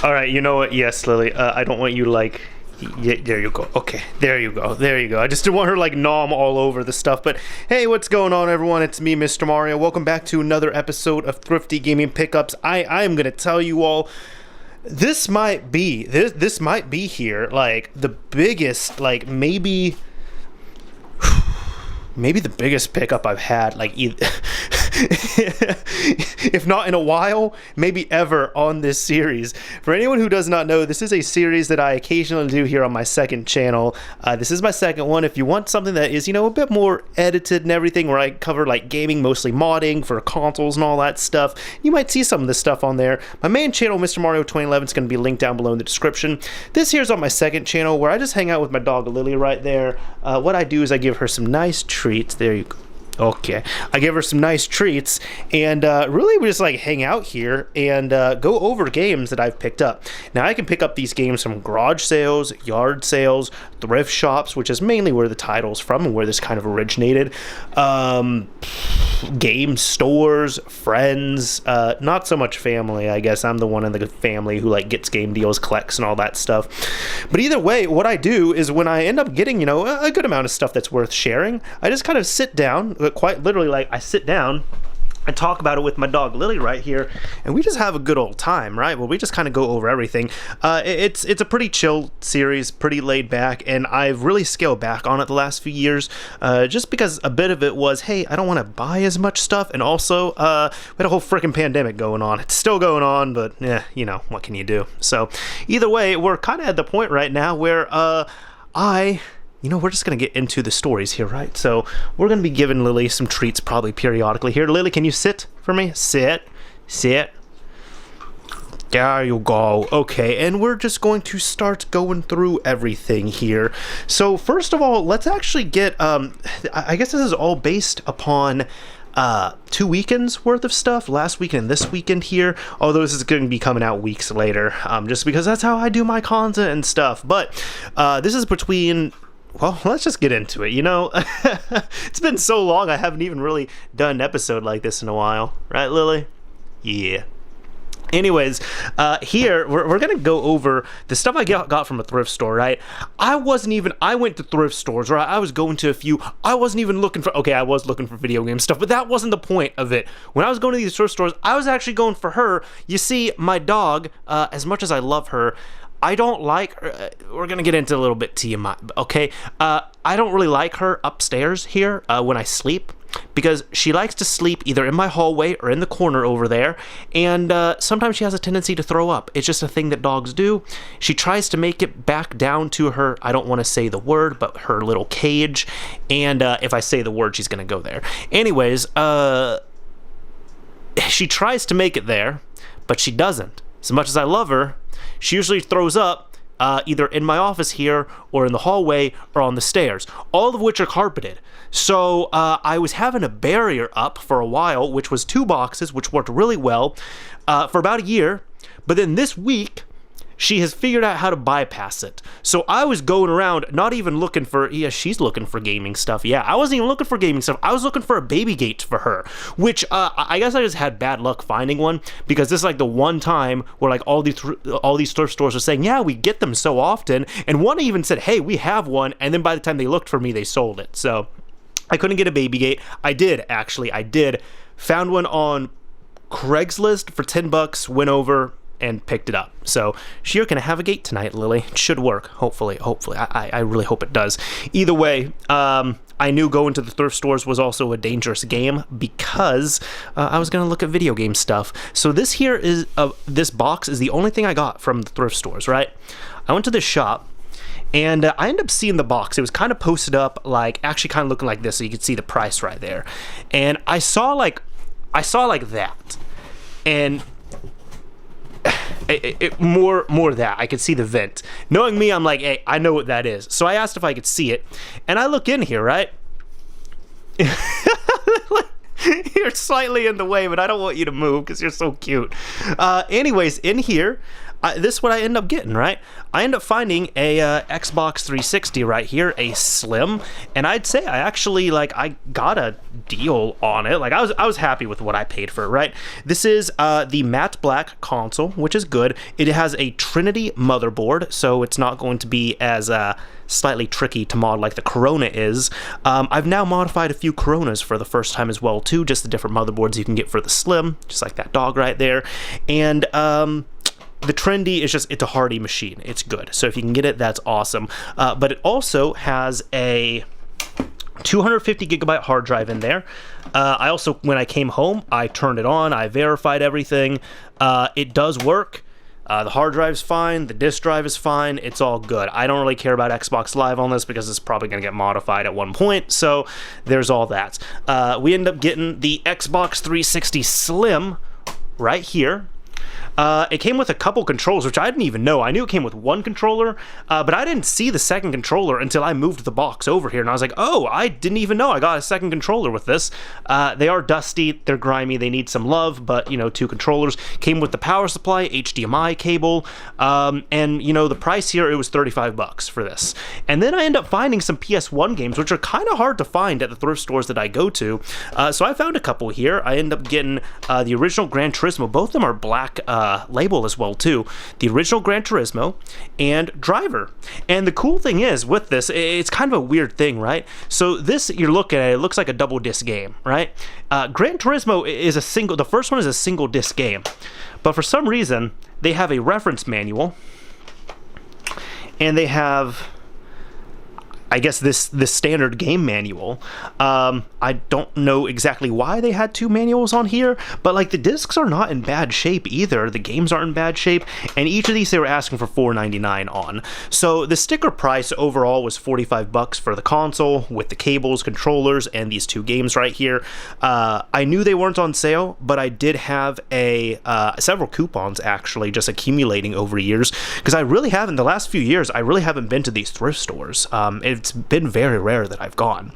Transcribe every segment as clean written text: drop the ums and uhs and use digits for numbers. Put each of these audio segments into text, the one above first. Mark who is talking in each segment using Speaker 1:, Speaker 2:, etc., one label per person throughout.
Speaker 1: All right, you know what? Yes, Lily. I don't want you like. Yeah, there you go. Okay, there you go. There you go. I just didn't want her like nom all over the stuff. But hey, what's going on, everyone? It's me, Mr. Mario. Welcome back to another episode of Thrifty Gaming Pickups. I am gonna tell you all. This might be here like the biggest, like maybe the biggest pickup I've had, like if not in a while, maybe ever on this series. For anyone who does not know, this is a series that I occasionally do here on my second channel. This is my second one. If you want something that is, a bit more edited and everything, where I cover like gaming, mostly modding for consoles and all that stuff, you might see some of this stuff on there. My main channel, Mr. Mario 2011, is going to be linked down below in the description. This here's on my second channel, where I just hang out with my dog Lily right there. What I do is I give her some nice treats. There you go. Okay, I give her some nice treats, and really we just like hang out here and go over games that I've picked up. Now I can pick up these games from garage sales, yard sales, thrift shops, which is mainly where the title's from and where this kind of originated, game stores, friends, not so much family. I guess I'm the one in the family who like gets game deals, collects, and all that stuff. But either way, what I do is when I end up getting a good amount of stuff that's worth sharing, I just kind of sit down. Quite literally, like I sit down and talk about it with my dog Lily right here, and we just have a good old time, right? Well, we just kind of go over everything. It's a pretty chill series, pretty laid back, and I've really scaled back on it the last few years, just because a bit of it was, hey, I don't want to buy as much stuff, and also we had a whole freaking pandemic going on. It's still going on, but yeah, what can you do? So either way, we're kind of at the point right now where we're just going to get into the stories here, right? So we're going to be giving Lily some treats probably periodically here. Lily, can you sit for me? Sit. There you go. Okay, and we're just going to start going through everything here. So first of all, let's actually get, I guess this is all based upon 2 weekends worth of stuff, last weekend and this weekend here, although this is going to be coming out weeks later, just because that's how I do my content and stuff. But this is between... Well, let's just get into it. It's been so long, I haven't even really done an episode like this in a while. Right, Lily? Yeah. Anyways, here, we're going to go over the stuff I got from a thrift store, right? I went to thrift stores, or I was going to a few. I wasn't even looking for, I was looking for video game stuff, but that wasn't the point of it. When I was going to these thrift stores, I was actually going for her. You see, my dog, as much as I love her, I don't like her. We're going to get into a little bit TMI, okay? I don't really like her upstairs here when I sleep, because she likes to sleep either in my hallway or in the corner over there, and sometimes she has a tendency to throw up. It's just a thing that dogs do. She tries to make it back down to her, I don't want to say the word, but her little cage, and if I say the word, she's going to go there. Anyways, she tries to make it there, but she doesn't. As much as I love her, she usually throws up either in my office here or in the hallway or on the stairs, all of which are carpeted. So I was having a barrier up for a while, which was 2 boxes, which worked really well for about a year. But then this week, she has figured out how to bypass it. So I was going around not even looking for, she's looking for gaming stuff. Yeah, I wasn't even looking for gaming stuff. I was looking for a baby gate for her, which I guess I just had bad luck finding one, because this is like the one time where like all these thrift stores are saying, yeah, we get them so often. And one even said, hey, we have one. And then by the time they looked for me, they sold it. So I couldn't get a baby gate. I did. Found one on Craigslist for $10, went over and picked it up. So you're gonna have a gate tonight, Lily. It should work, hopefully. I really hope it does. Either way, I knew going to the thrift stores was also a dangerous game, because I was gonna look at video game stuff. So this box is the only thing I got from the thrift stores, right? I went to this shop, and I ended up seeing the box. It was kind of posted up, like actually kind of looking like this, so you could see the price right there. And I saw like that, and more that I could see the vent. Knowing me, I'm like, hey, I know what that is. So I asked if I could see it, and I look in here, right? You're slightly in the way, but I don't want you to move because you're so cute. Anyways, in here, this is what I end up getting, right? I end up finding a Xbox 360 right here, a Slim, and I'd say I actually, like, I got a deal on it. Like, I was happy with what I paid for it, right? This is the matte black console, which is good. It has a Trinity motherboard, so it's not going to be as slightly tricky to mod like the Corona is. I've now modified a few Coronas for the first time as well too, just the different motherboards you can get for the Slim, just like that dog right there. And the Trendy is just, it's a hardy machine. It's good. So if you can get it, that's awesome. But it also has a 250 gigabyte hard drive in there. I also, when I came home, I turned it on. I verified everything. It does work. The hard drive's fine, the disk drive is fine, it's all good. I don't really care about Xbox Live on this because it's probably going to get modified at one point, so there's all that. We end up getting the Xbox 360 Slim right here. It came with a couple controllers, which I didn't even know. I knew it came with one controller, but I didn't see the second controller until I moved the box over here, and I was like, oh, I didn't even know I got a second controller with this. They are dusty, they're grimy, they need some love, but, you know, 2 controllers. Came with the power supply, HDMI cable, and, you know, the price here, it was $35 for this. And then I end up finding some PS1 games, which are kind of hard to find at the thrift stores that I go to. So I found a couple here. I end up getting the original Gran Turismo. Both of them are black label as well too. The original Gran Turismo and Driver. And the cool thing is with this, it's kind of a weird thing, right? So this, you're looking at it, looks like a double disc game, right? Gran Turismo is the first one is a single disc game, but for some reason they have a reference manual and they have, I guess, this standard game manual. I don't know exactly why they had 2 manuals on here, but like the discs are not in bad shape either. The games aren't in bad shape, and each of these they were asking for $4.99 on. So the sticker price overall was $45 for the console with the cables, controllers, and these 2 games right here. I knew they weren't on sale, but I did have several coupons actually just accumulating over years, because I really haven't, the last few years, I really haven't been to these thrift stores. It's been very rare that I've gone.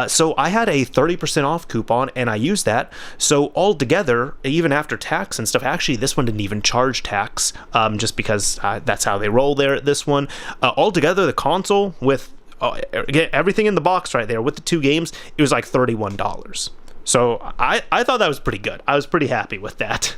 Speaker 1: So I had a 30% off coupon and I used that. So altogether, even after tax and stuff, actually this one didn't even charge tax, just because that's how they roll there at this one. Altogether, the console with everything in the box right there with the 2 games, it was like $31. So I thought that was pretty good. I was pretty happy with that.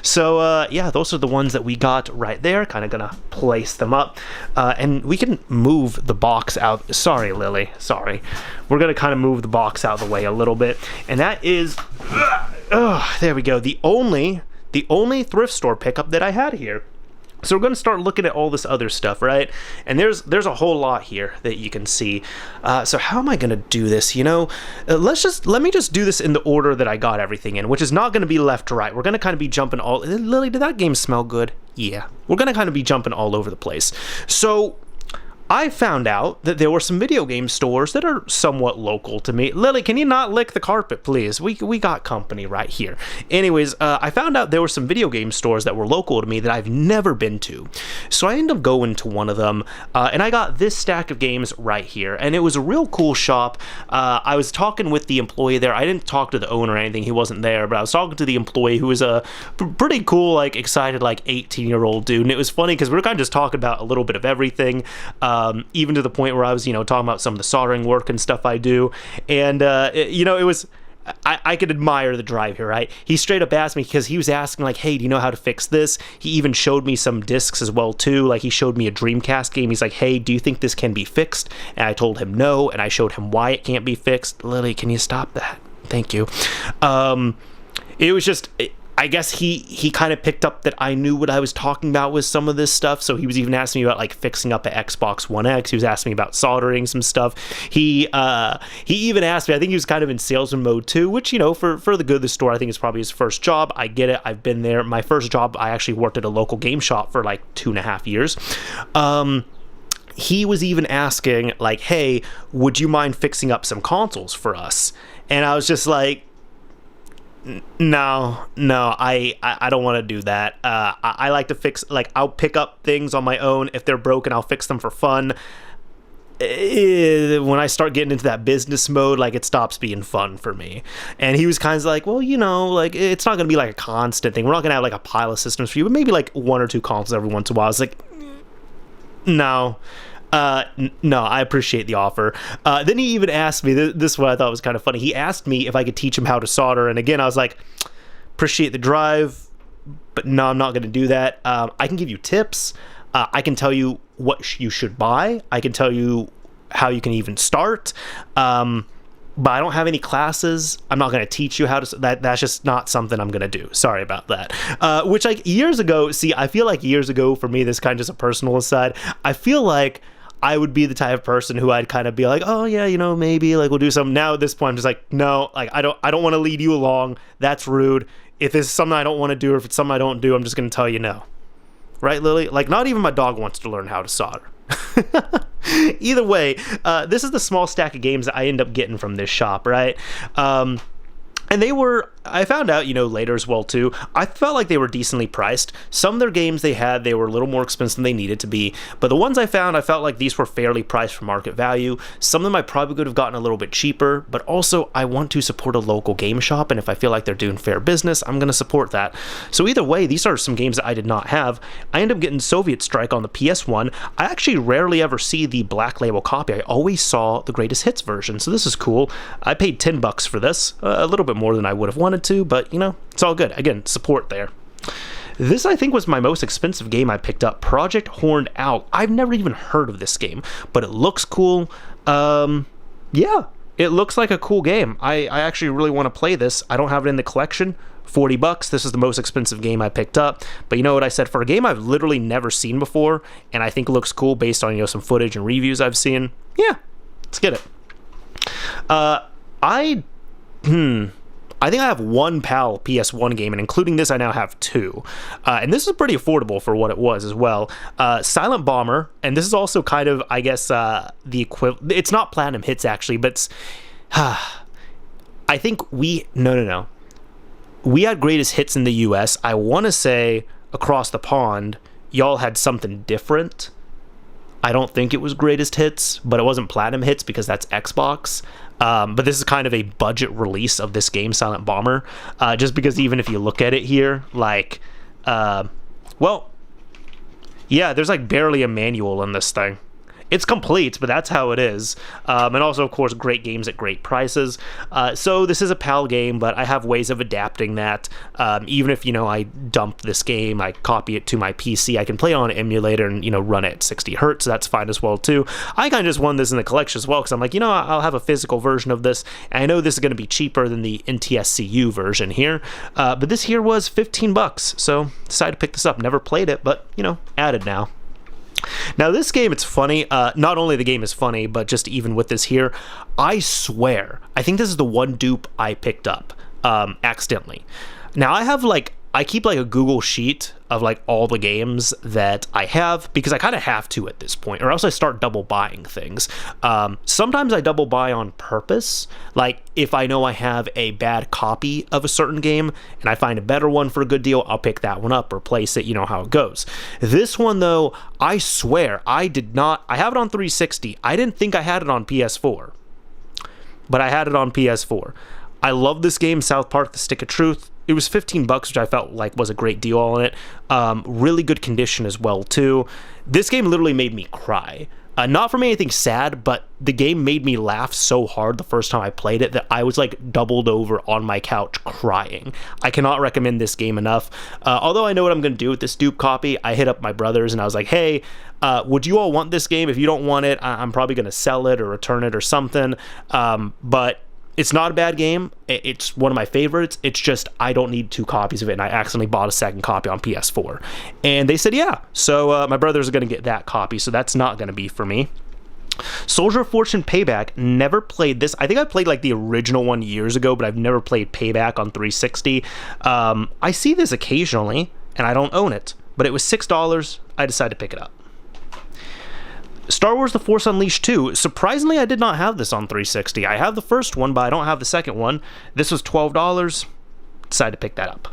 Speaker 1: So yeah, those are the ones that we got right there. Kind of gonna place them up, and we can move the box out. Sorry, Lily. Sorry. We're gonna kind of move the box out of the way a little bit, and that is, there we go. The only thrift store pickup that I had here. So we're going to start looking at all this other stuff, right? And there's a whole lot here that you can see. So how am I going to do this? You know, let me just do this in the order that I got everything in, which is not going to be left to right. We're going to kind of be jumping all. Lily, did that game smell good? Yeah. We're going to kind of be jumping all over the place. So I found out that there were some video game stores that are somewhat local to me. Lily, can you not lick the carpet, please? We got company right here. Anyways, I found out there were some video game stores that were local to me that I've never been to. So I ended up going to one of them, and I got this stack of games right here. And it was a real cool shop. I was talking with the employee there. I didn't talk to the owner or anything. He wasn't there, but I was talking to the employee, who was a pretty cool, like, excited, like, 18-year-old dude. And it was funny because we were kind of just talking about a little bit of everything. Even to the point where I was, you know, talking about some of the soldering work and stuff I do. And, you know, it was, I could admire the drive here, right? He straight up asked me, because he was asking, like, hey, do you know how to fix this? He even showed me some discs as well, too. Like, he showed me a Dreamcast game. He's like, hey, do you think this can be fixed? And I told him no, and I showed him why it can't be fixed. Lily, can you stop that? Thank you. It was just... I guess he kind of picked up that I knew what I was talking about with some of this stuff, so he was even asking me about, like, fixing up an Xbox One X. He was asking me about soldering some stuff. He even asked me, I think he was kind of in salesman mode too, which, you know, for the good of the store, I think it's probably his first job. I get it. I've been there. My first job, I actually worked at a local game shop for like 2.5 years. He was even asking, like, hey, would you mind fixing up some consoles for us? And I was just like, no, I don't want to do that. I like to fix, like, I'll pick up things on my own. If they're broken, I'll fix them for fun. when I start getting into that business mode, like, it stops being fun for me. And he was kind of like, well, you know, like, it's not going to be like a constant thing. We're not going to have like a pile of systems for you, but maybe like 1 or 2 consoles every once in a while. I was like, no. No, I appreciate the offer. Then he even asked me, this is what I thought was kind of funny. He asked me if I could teach him how to solder. And again, I was like, appreciate the drive, but no, I'm not going to do that. I can give you tips. I can tell you what you should buy. I can tell you how you can even start. But I don't have any classes. I'm not going to teach you how to. That's just not something I'm going to do. Sorry about that. Which, like, years ago, see, I feel like years ago, for me, this kind of just a personal aside, I feel like I would be the type of person who I'd kind of be like, oh yeah, you know, maybe like we'll do something. Now at this point, I'm just like, no, like I don't want to lead you along. That's rude. If it's something I don't want to do, or if it's something I don't do, I'm just going to tell you no. Right, Lily? Like, not even my dog wants to learn how to solder. Either way, this is the small stack of games that I end up getting from this shop, right? And they were, I found out, you know, later as well, too, I felt like they were decently priced. Some of their games they were a little more expensive than they needed to be, but the ones I found, I felt like these were fairly priced for market value. Some of them I probably could have gotten a little bit cheaper, but also I want to support a local game shop, and if I feel like they're doing fair business, I'm going to support that. So either way, these are some games that I did not have. I ended up getting Soviet Strike on the PS1. I actually rarely ever see the Black Label copy. I always saw the Greatest Hits version, so this is cool. I paid $10 for this, a little bit more than I would have wanted to, but you know, it's all good. Again, support there. This, I think, was my most expensive game I picked up, Project Horned Owl. I've never even heard of this game, but it looks cool. Yeah, it looks like a cool game. I actually really want to play this. I don't have it in the collection. $40. This is the most expensive game I picked up, but you know what I said, for a game I've literally never seen before, and I think it looks cool based on, you know, some footage and reviews I've seen. Yeah, let's get it. I think I have one PAL PS1 game, and including this, I now have 2. And this is pretty affordable for what it was as well. Silent Bomber, and this is also kind of, I guess, the equivalent. It's not Platinum Hits, actually, but it's, I think no. We had Greatest Hits in the US. I want to say across the pond, y'all had something different. I don't think it was Greatest Hits, but it wasn't Platinum Hits because that's Xbox. But this is kind of a budget release of this game, Silent Bomber, just because even if you look at it here, like, well, yeah, there's like barely a manual in this thing. It's complete, but that's how it is. And also, of course, great games at great prices. So this is a PAL game, but I have ways of adapting that. Even if, you know, I dump this game, I copy it to my PC, I can play it on an emulator and, you know, run it at 60 hertz. So that's fine as well, too. I kind of just won this in the collection as well, because I'm like, you know, I'll have a physical version of this. And I know this is going to be cheaper than the NTSCU version here. But this here was $15. So decided to pick this up. Never played it, but, you know, added now. Now this game, it's funny, not only the game is funny, but just even with this here, I swear, I think this is the one dupe I picked up, accidentally. Now I keep like a Google sheet of like all the games that I have, because I kind of have to at this point, or else I start double buying things. Sometimes I double buy on purpose, like if I know I have a bad copy of a certain game and I find a better one for a good deal, I'll pick that one up, replace it, you know how it goes. This one though, I swear I did not, I have it on 360. I didn't think I had it on PS4, but I had it on PS4. I love this game, South Park: The Stick of Truth. It was $15, which I felt like was a great deal on it. Really good condition as well, too. This game literally made me cry. Not from anything sad, but the game made me laugh so hard the first time I played it that I was like doubled over on my couch crying. I cannot recommend this game enough. Although I know what I'm going to do with this dupe copy, I hit up my brothers and I was like, hey, would you all want this game? If you don't want it, I'm probably going to sell it or return it or something. But it's not a bad game. It's one of my favorites. It's just I don't need 2 copies of it, and I accidentally bought a second copy on PS4. And they said, yeah. So my brothers are going to get that copy, so that's not going to be for me. Soldier of Fortune Payback, never played this. I think I played like the original one years ago, but I've never played Payback on 360. I see this occasionally, and I don't own it, but it was $6. I decided to pick it up. Star Wars The Force Unleashed 2. Surprisingly, I did not have this on 360. I have the first one, but I don't have the second one. This was $12. Decided to pick that up.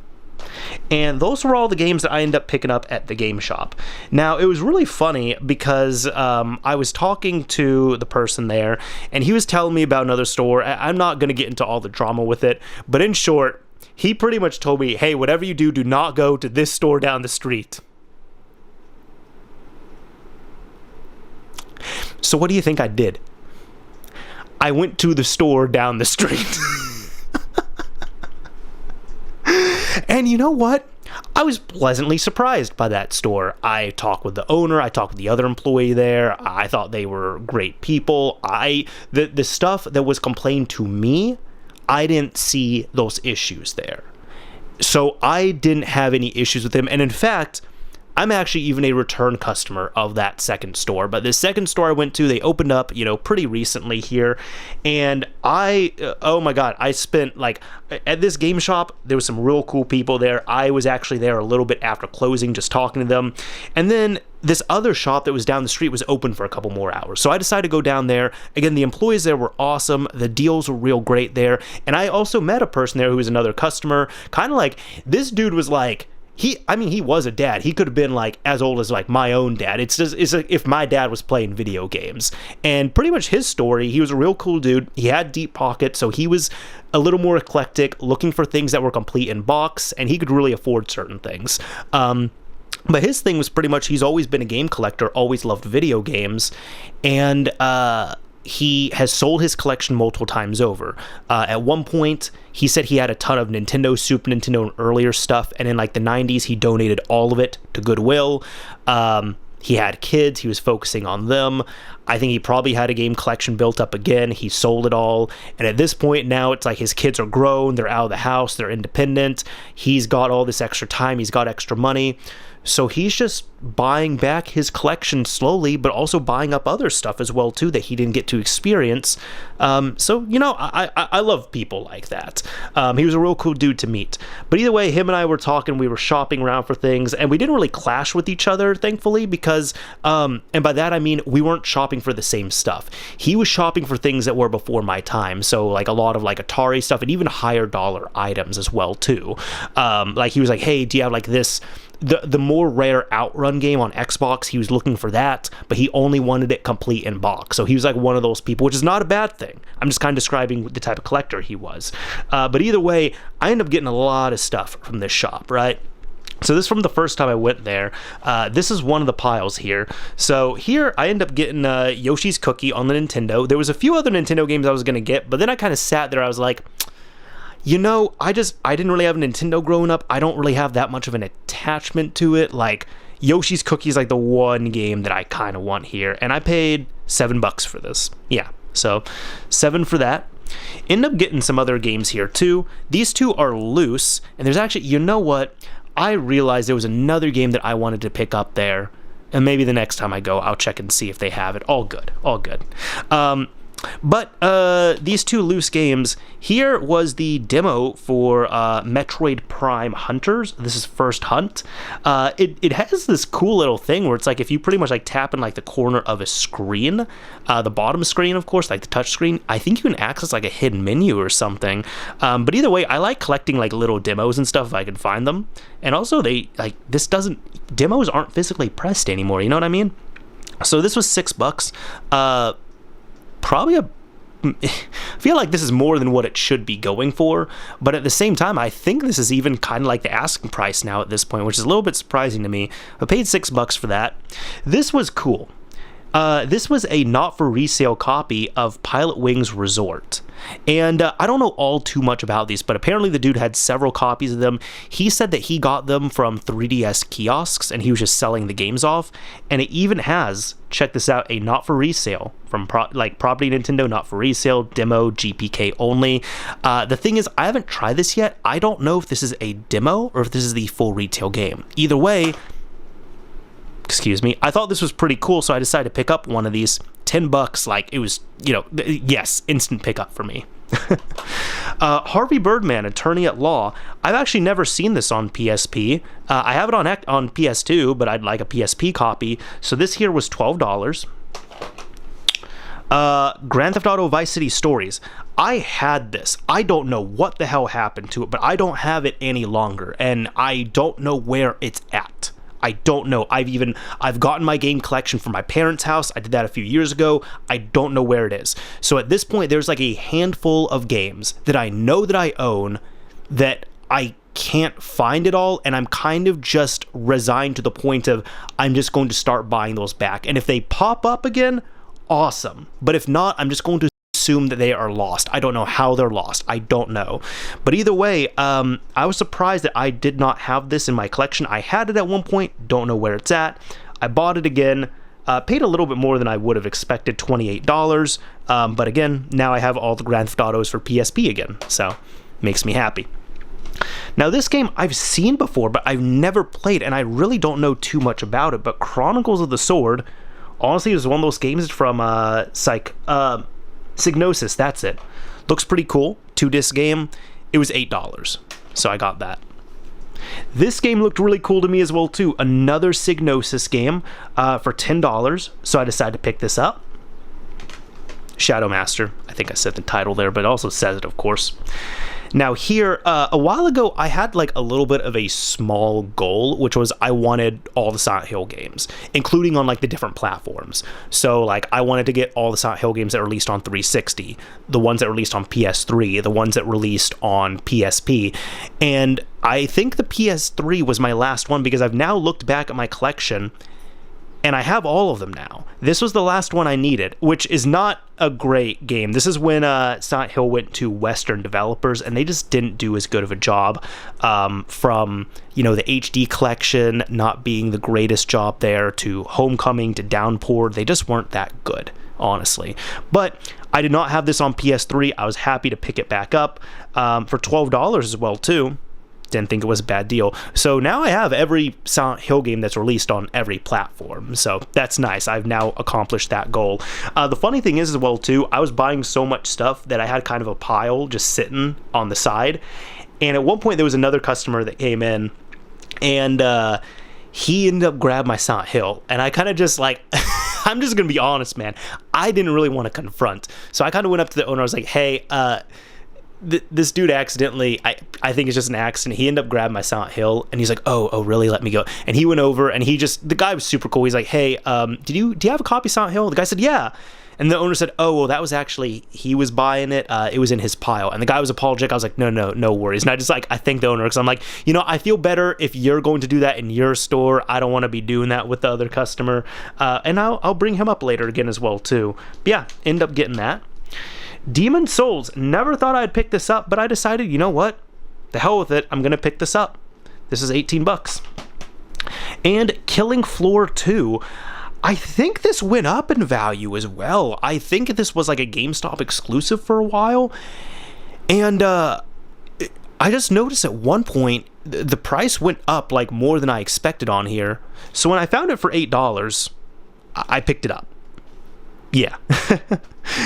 Speaker 1: And those were all the games that I ended up picking up at the game shop. Now, it was really funny because I was talking to the person there, and he was telling me about another store. I'm not going to get into all the drama with it, but in short, he pretty much told me, hey, whatever you do, do not go to this store down the street. So what do you think I did? I went to the store down the street. And you know what? I was pleasantly surprised by that store. I talked with the owner. I talked with the other employee there. I thought they were great people. The stuff that was complained to me, I didn't see those issues there. So I didn't have any issues with them. And in fact, I'm actually even a return customer of that second store. But the second store I went to, they opened up, pretty recently here. And oh my God, I spent at this game shop, there was some real cool people there. I was actually there a little bit after closing, just talking to them. And then this other shop that was down the street was open for a couple more hours. So I decided to go down there. Again, the employees there were awesome. The deals were real great there. And I also met a person there who was another customer. Kind of like, this dude was like, he was a dad. He could have been as old as my own dad. It's like if my dad was playing video games. And pretty much his story, he was a real cool dude. He had deep pockets, so he was a little more eclectic, looking for things that were complete in box, and he could really afford certain things. But his thing was pretty much, he's always been a game collector, always loved video games, and he has sold his collection multiple times over. At one point, he said he had a ton of Nintendo, Super Nintendo, and earlier stuff, and in the 90s, he donated all of it to Goodwill. He had kids, he was focusing on them. I think he probably had a game collection built up again. He sold it all, and at this point now, it's his kids are grown, they're out of the house, they're independent. He's got all this extra time, he's got extra money. So he's just buying back his collection slowly, but also buying up other stuff as well, too, that he didn't get to experience. I love people like that. He was a real cool dude to meet. But either way, him and I were talking, we were shopping around for things, and we didn't really clash with each other, thankfully, because, and by that I mean, we weren't shopping for the same stuff. He was shopping for things that were before my time, so a lot of Atari stuff, and even higher dollar items as well, too. He was like, hey, do you have this... The more rare Outrun game on Xbox, he was looking for that, but he only wanted it complete in box. So he was one of those people, which is not a bad thing. I'm just kind of describing the type of collector he was. But either way, I ended up getting a lot of stuff from this shop, right? So this is from the first time I went there. This is one of the piles here. So here I ended up getting Yoshi's Cookie on the Nintendo. There was a few other Nintendo games I was going to get, but then I kind of sat there. I was like, I didn't really have a Nintendo growing up. I don't really have that much of an attachment to it. Yoshi's Cookie is the one game that I kind of want here. And I paid $7 for this. Yeah, so $7 for that. End up getting some other games here too. These two are loose. And there's actually, you know what? I realized there was another game that I wanted to pick up there. And maybe the next time I go, I'll check and see if they have it. All good. But these two loose games, here was the demo for Metroid Prime Hunters. This is First Hunt. It has this cool little thing where it's if you pretty much tap in the corner of a screen, the bottom screen, of course, the touch screen, I think you can access a hidden menu or something. But either way, I like collecting little demos and stuff if I can find them. And also demos aren't physically pressed anymore, you know what I mean? So this was $6. Probably I feel like this is more than what it should be going for, but at the same time, I think this is even kind of the asking price now at this point, which is a little bit surprising to me. I paid $6 for that. This was cool. This was a not-for-resale copy of Pilot Wings Resort. And I don't know all too much about these, but apparently the dude had several copies of them. He said that he got them from 3DS kiosks, and he was just selling the games off. And it even has, check this out, a not-for-resale from Property Nintendo, not-for-resale, demo, GPK only. The thing is, I haven't tried this yet. I don't know if this is a demo or if this is the full retail game. Either way, excuse me, I thought this was pretty cool, so I decided to pick up one of these. $10, it was, yes, instant pickup for me. Harvey Birdman, Attorney at Law. I've actually never seen this on PSP. I have it on PS2, but I'd like a PSP copy. So this here was $12. Grand Theft Auto Vice City Stories. I had this. I don't know what the hell happened to it, but I don't have it any longer, and I don't know where it's at. I don't know. I've gotten my game collection from my parents' house. I did that a few years ago. I don't know where it is. So at this point, there's like a handful of games that I know that I own that I can't find it all, and I'm kind of just resigned to the point of I'm just going to start buying those back. And if they pop up again, awesome. But if not, I'm just going to assume that they are lost. I don't know how they're lost. I don't know. But either way, I was surprised that I did not have this in my collection. I had it at one point. Don't know where it's at. I bought it again. Paid a little bit more than I would have expected, $28. But again, now I have all the Grand Theft Autos for PSP again. So, makes me happy. Now, this game I've seen before, but I've never played, and I really don't know too much about it. But Chronicles of the Sword, honestly, it was one of those games from Psygnosis, that's it. Looks pretty cool. 2-disc game. It was $8, so I got that. This game looked really cool to me as well, too. Another Psygnosis game for $10, so I decided to pick this up. Shadow Master. I think I said the title there, but it also says it, of course. Now here, a while ago, I had like a little bit of a small goal, which was I wanted all the Silent Hill games, including on like the different platforms. So like I wanted to get all the Silent Hill games that were released on 360, the ones that were released on PS3, the ones that were released on PSP. And I think the PS3 was my last one because I've now looked back at my collection and I have all of them now. This was the last one I needed, which is not a great game. This is when Silent Hill went to Western developers, and they just didn't do as good of a job from, the HD collection not being the greatest job there to Homecoming to Downpour. They just weren't that good, honestly. But I did not have this on PS3. I was happy to pick it back up for $12 as well, too. Didn't think it was a bad deal. So now I have every Silent Hill game that's released on every platform. So that's nice. I've now accomplished that goal. The funny thing is as well too, I was buying so much stuff that I had kind of a pile just sitting on the side. And at one point there was another customer that came in and he ended up grabbing my Silent Hill. And I kind of just like, I'm just going to be honest, man. I didn't really want to confront. So I kind of went up to the owner. I was like, hey, this dude accidentally, I think it's just an accident. He ended up grabbing my Silent Hill, and he's like, oh, really? Let me go. And he went over, and the guy was super cool. He's like, hey, do you have a copy of Silent Hill? The guy said, yeah. And the owner said, oh, well, that was actually, he was buying it. It was in his pile. And the guy was apologetic. I was like, no worries. And I just I thanked the owner because I'm like, I feel better if you're going to do that in your store. I don't want to be doing that with the other customer. And I'll bring him up later again as well, too. But yeah, end up getting that. Demon Souls. Never thought I'd pick this up, but I decided, you know what? The hell with it. I'm going to pick this up. This is $18. And Killing Floor 2. I think this went up in value as well. I think this was like a GameStop exclusive for a while. And I just noticed at one point the price went up like more than I expected on here. So when I found it for $8, I picked it up. Yeah.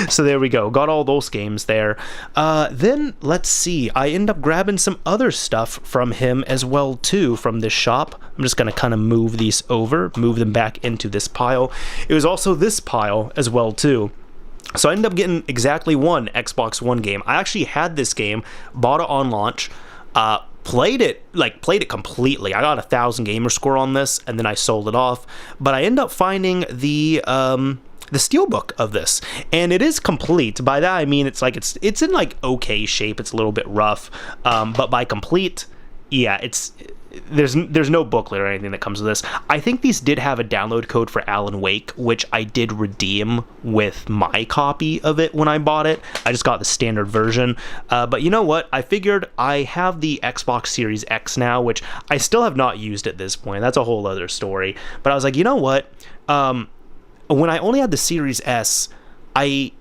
Speaker 1: So there we go. Got all those games there. Then let's see. I end up grabbing some other stuff from him as well too from this shop. I'm just going to kind of move these over, move them back into this pile. It was also this pile as well too. So I ended up getting exactly one Xbox One game. I actually had this game, bought it on launch, played it completely. I got 1,000 gamer score on this, and then I sold it off. But I ended up finding the steelbook of this, and it is complete. By that I mean it's in like okay shape. It's a little bit rough, but by complete, yeah, there's no booklet or anything that comes with this. I think these did have a download code for Alan Wake, which I did redeem with my copy of it when I bought it. I just got the standard version, but you know what? I figured I have the Xbox Series X now, which I still have not used at this point. That's a whole other story. But I was like, you know what? When I only had the Series S, a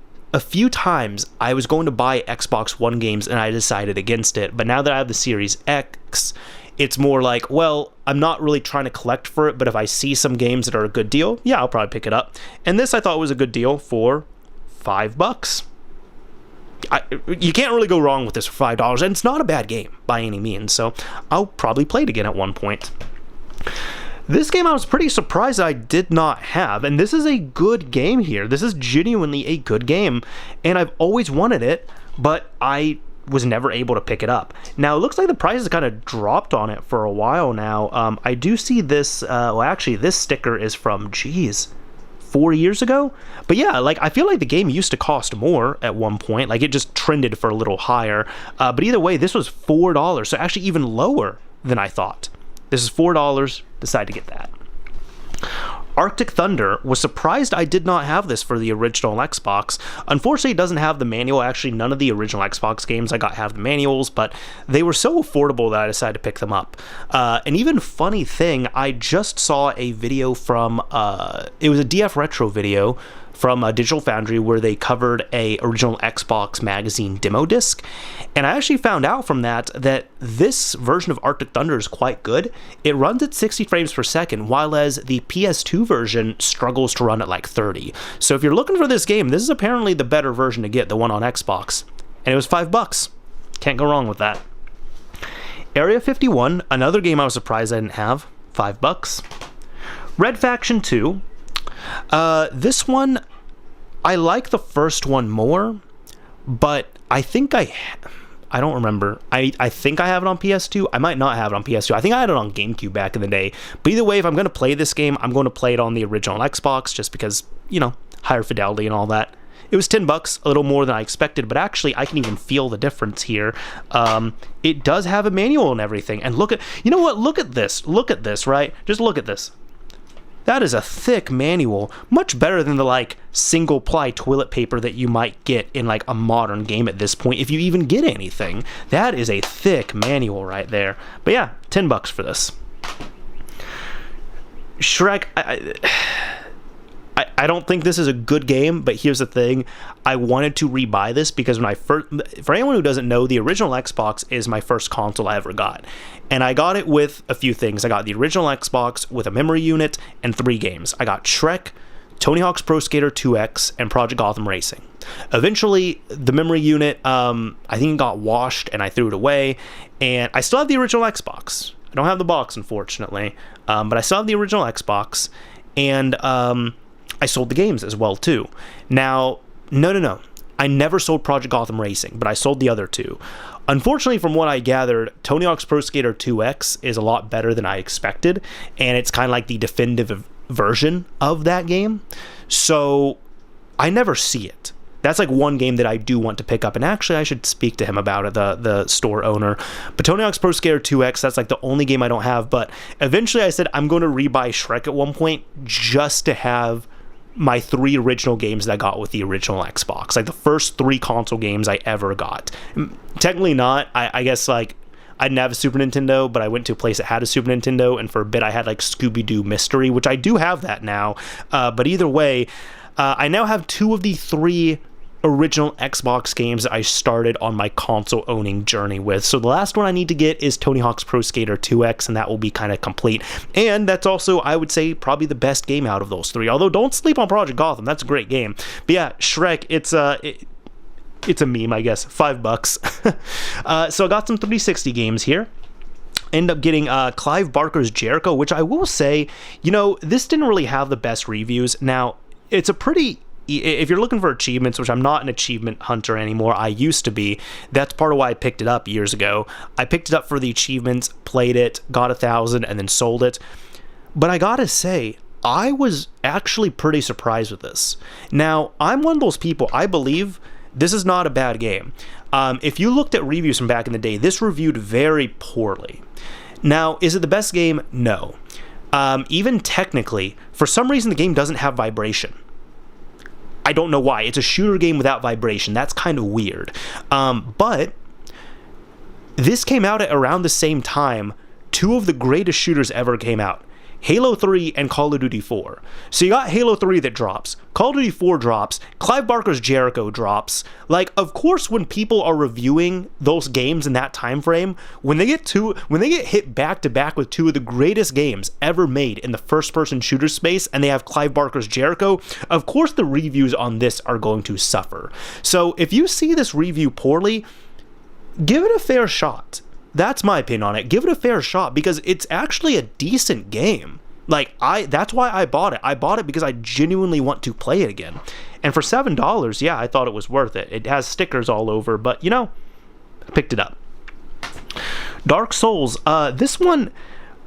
Speaker 1: few times I was going to buy Xbox One games and I decided against it. But now that I have the Series X, it's more like, well, I'm not really trying to collect for it, but if I see some games that are a good deal, yeah, I'll probably pick it up. And this I thought was a good deal for $5. You can't really go wrong with this for $5, and it's not a bad game by any means, so I'll probably play it again at one point. This game I was pretty surprised I did not have, and this is a good game here. This is genuinely a good game, and I've always wanted it, but I was never able to pick it up. Now, it looks like the price has kind of dropped on it for a while now. I do see this, well, actually, this sticker is from, geez, 4 years ago? But yeah, like, I feel like the game used to cost more at one point. Like, it just trended for a little higher. But either way, this was $4, so actually even lower than I thought. This is $4, decide to get that. Arctic Thunder, was surprised I did not have this for the original Xbox. Unfortunately, it doesn't have the manual. Actually, none of the original Xbox games I got have the manuals, but they were so affordable that I decided to pick them up. An even funny thing, I just saw a video from, it was a DF Retro video from Digital Foundry where they covered a original Xbox magazine demo disc, and I actually found out from that this version of Arctic Thunder is quite good. It runs at 60 frames per second, while as the PS2 version struggles to run at like 30. So if you're looking for this game, this is apparently the better version to get, the one on Xbox, and it was $5. Can't go wrong with that. Area 51, another game I was surprised I didn't have, $5. Red Faction 2. This one, I like the first one more, but I think I don't remember. I think I have it on PS2. I might not have it on PS2. I think I had it on GameCube back in the day. But either way, if I'm going to play this game, I'm going to play it on the original Xbox just because, you know, higher fidelity and all that. It was $10, a little more than I expected, but actually I can even feel the difference here. It does have a manual and everything. And look at, you know what? Look at this. Look at this, right? Just look at this. That is a thick manual, much better than the like single ply toilet paper that you might get in like a modern game at this point, if you even get anything. That is a thick manual right there. But yeah, $10 for this. Shrek, I don't think this is a good game, but here's the thing. I wanted to rebuy this because when I first, for anyone who doesn't know, the original Xbox is my first console I ever got. And I got it with a few things. I got the original Xbox with a memory unit and 3 games. I got Shrek, Tony Hawk's Pro Skater 2X, and Project Gotham Racing. Eventually, the memory unit, I think it got washed and I threw it away. And I still have the original Xbox. I don't have the box, unfortunately. But I still have the original Xbox. And I sold the games as well, too. Now, no. I never sold Project Gotham Racing, but I sold the other 2. Unfortunately, from what I gathered, Tony Hawk's Pro Skater 2X is a lot better than I expected, and it's kind of like the definitive version of that game. So I never see it. That's like one game that I do want to pick up, and actually I should speak to him about it, the store owner. But Tony Hawk's Pro Skater 2X, that's like the only game I don't have, but eventually I said I'm going to rebuy Shrek at one point just to have my 3 original games that I got with the original Xbox, like the first 3 console games I ever got. Technically not. I guess like I didn't have a Super Nintendo, but I went to a place that had a Super Nintendo, and for a bit I had like Scooby-Doo Mystery, which I do have that now. But either way, I now have 2 of the 3 original Xbox games that I started on my console owning journey with. So the last one I need to get is Tony Hawk's Pro Skater 2X, and that will be kind of complete. And that's also, I would say, probably the best game out of those 3. Although don't sleep on Project Gotham, that's a great game. But yeah, Shrek, it's a meme, I guess. $5. So I got some 360 games here. End up getting Clive Barker's Jericho, which I will say, you know, this didn't really have the best reviews. Now, it's a pretty, if you're looking for achievements, which I'm not an achievement hunter anymore, I used to be, that's part of why I picked it up years ago. I picked it up for the achievements, played it, got 1,000, and then sold it. But I gotta say, I was actually pretty surprised with this. Now, I'm one of those people, I believe this is not a bad game. If you looked at reviews from back in the day, this reviewed very poorly. Now, is it the best game? No. Even technically, for some reason the game doesn't have vibration. I don't know why. It's a shooter game without vibration. That's kind of weird. But this came out at around the same time 2 of the greatest shooters ever came out. Halo 3 and Call of Duty 4. So you got Halo 3 that drops, Call of Duty 4 drops, Clive Barker's Jericho drops. Like, of course, when people are reviewing those games in that time frame, when they get hit back to back with 2 of the greatest games ever made in the first-person shooter space, and they have Clive Barker's Jericho, of course the reviews on this are going to suffer. So if you see this review poorly, give it a fair shot. That's my opinion on it. Give it a fair shot because it's actually a decent game. Like, that's why I bought it. I bought it because I genuinely want to play it again. And for $7, yeah, I thought it was worth it. It has stickers all over, but, you know, I picked it up. Dark Souls. This one,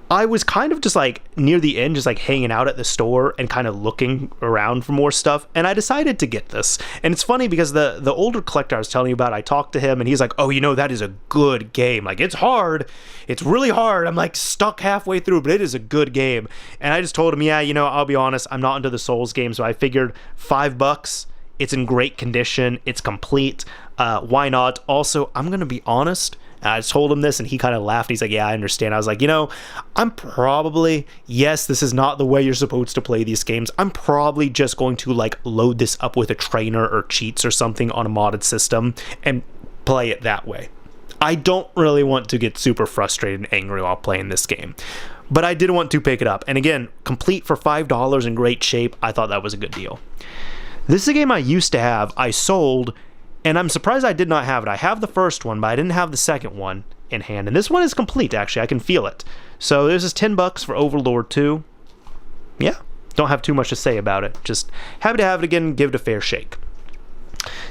Speaker 1: I was kind of just like near the end, just like hanging out at the store and kind of looking around for more stuff, and I decided to get this. And it's funny because the older collector I was telling you about, I talked to him and he's like, oh, you know, that is a good game. Like, it's hard. It's really hard. I'm like stuck halfway through, but it is a good game. And I just told him, yeah, you know, I'll be honest, I'm not into the Souls games, so I figured $5. It's in great condition. It's complete. Why not? Also, I'm going to be honest. I told him this and he kind of laughed. He's like, yeah, I understand. I was like, you know, I'm probably, yes, this is not the way you're supposed to play these games. I'm probably just going to like load this up with a trainer or cheats or something on a modded system and play it that way. I don't really want to get super frustrated and angry while playing this game, but I did want to pick it up. And again, complete for $5 in great shape. I thought that was a good deal. This is a game I used to have. I sold, and I'm surprised I did not have it. I have the first one, but I didn't have the second one in hand. And this one is complete, actually. I can feel it. So this is $10 for Overlord 2. Yeah, don't have too much to say about it. Just happy to have it again, give it a fair shake.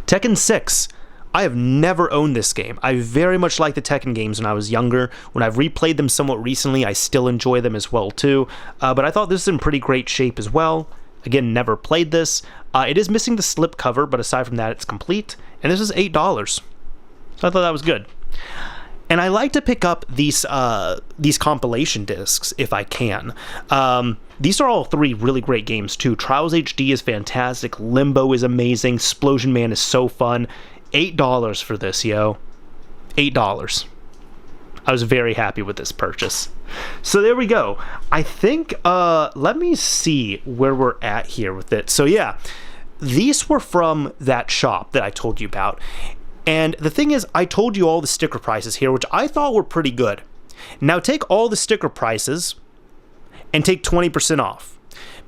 Speaker 1: Tekken 6. I have never owned this game. I very much liked the Tekken games when I was younger. When I've replayed them somewhat recently, I still enjoy them as well, too. But I thought this is in pretty great shape as well. Again, never played this. It is missing the slip cover, but aside from that, it's complete. And this is $8. So I thought that was good. And I like to pick up these compilation discs if I can. These are all three really great games too. Trials HD is fantastic. Limbo is amazing. Splosion Man is so fun. $8 for this, yo. $8. I was very happy with this purchase. So there we go. I think, let me see where we're at here with it. So yeah, these were from that shop that I told you about. And the thing is, I told you all the sticker prices here, which I thought were pretty good. Now take all the sticker prices and take 20% off.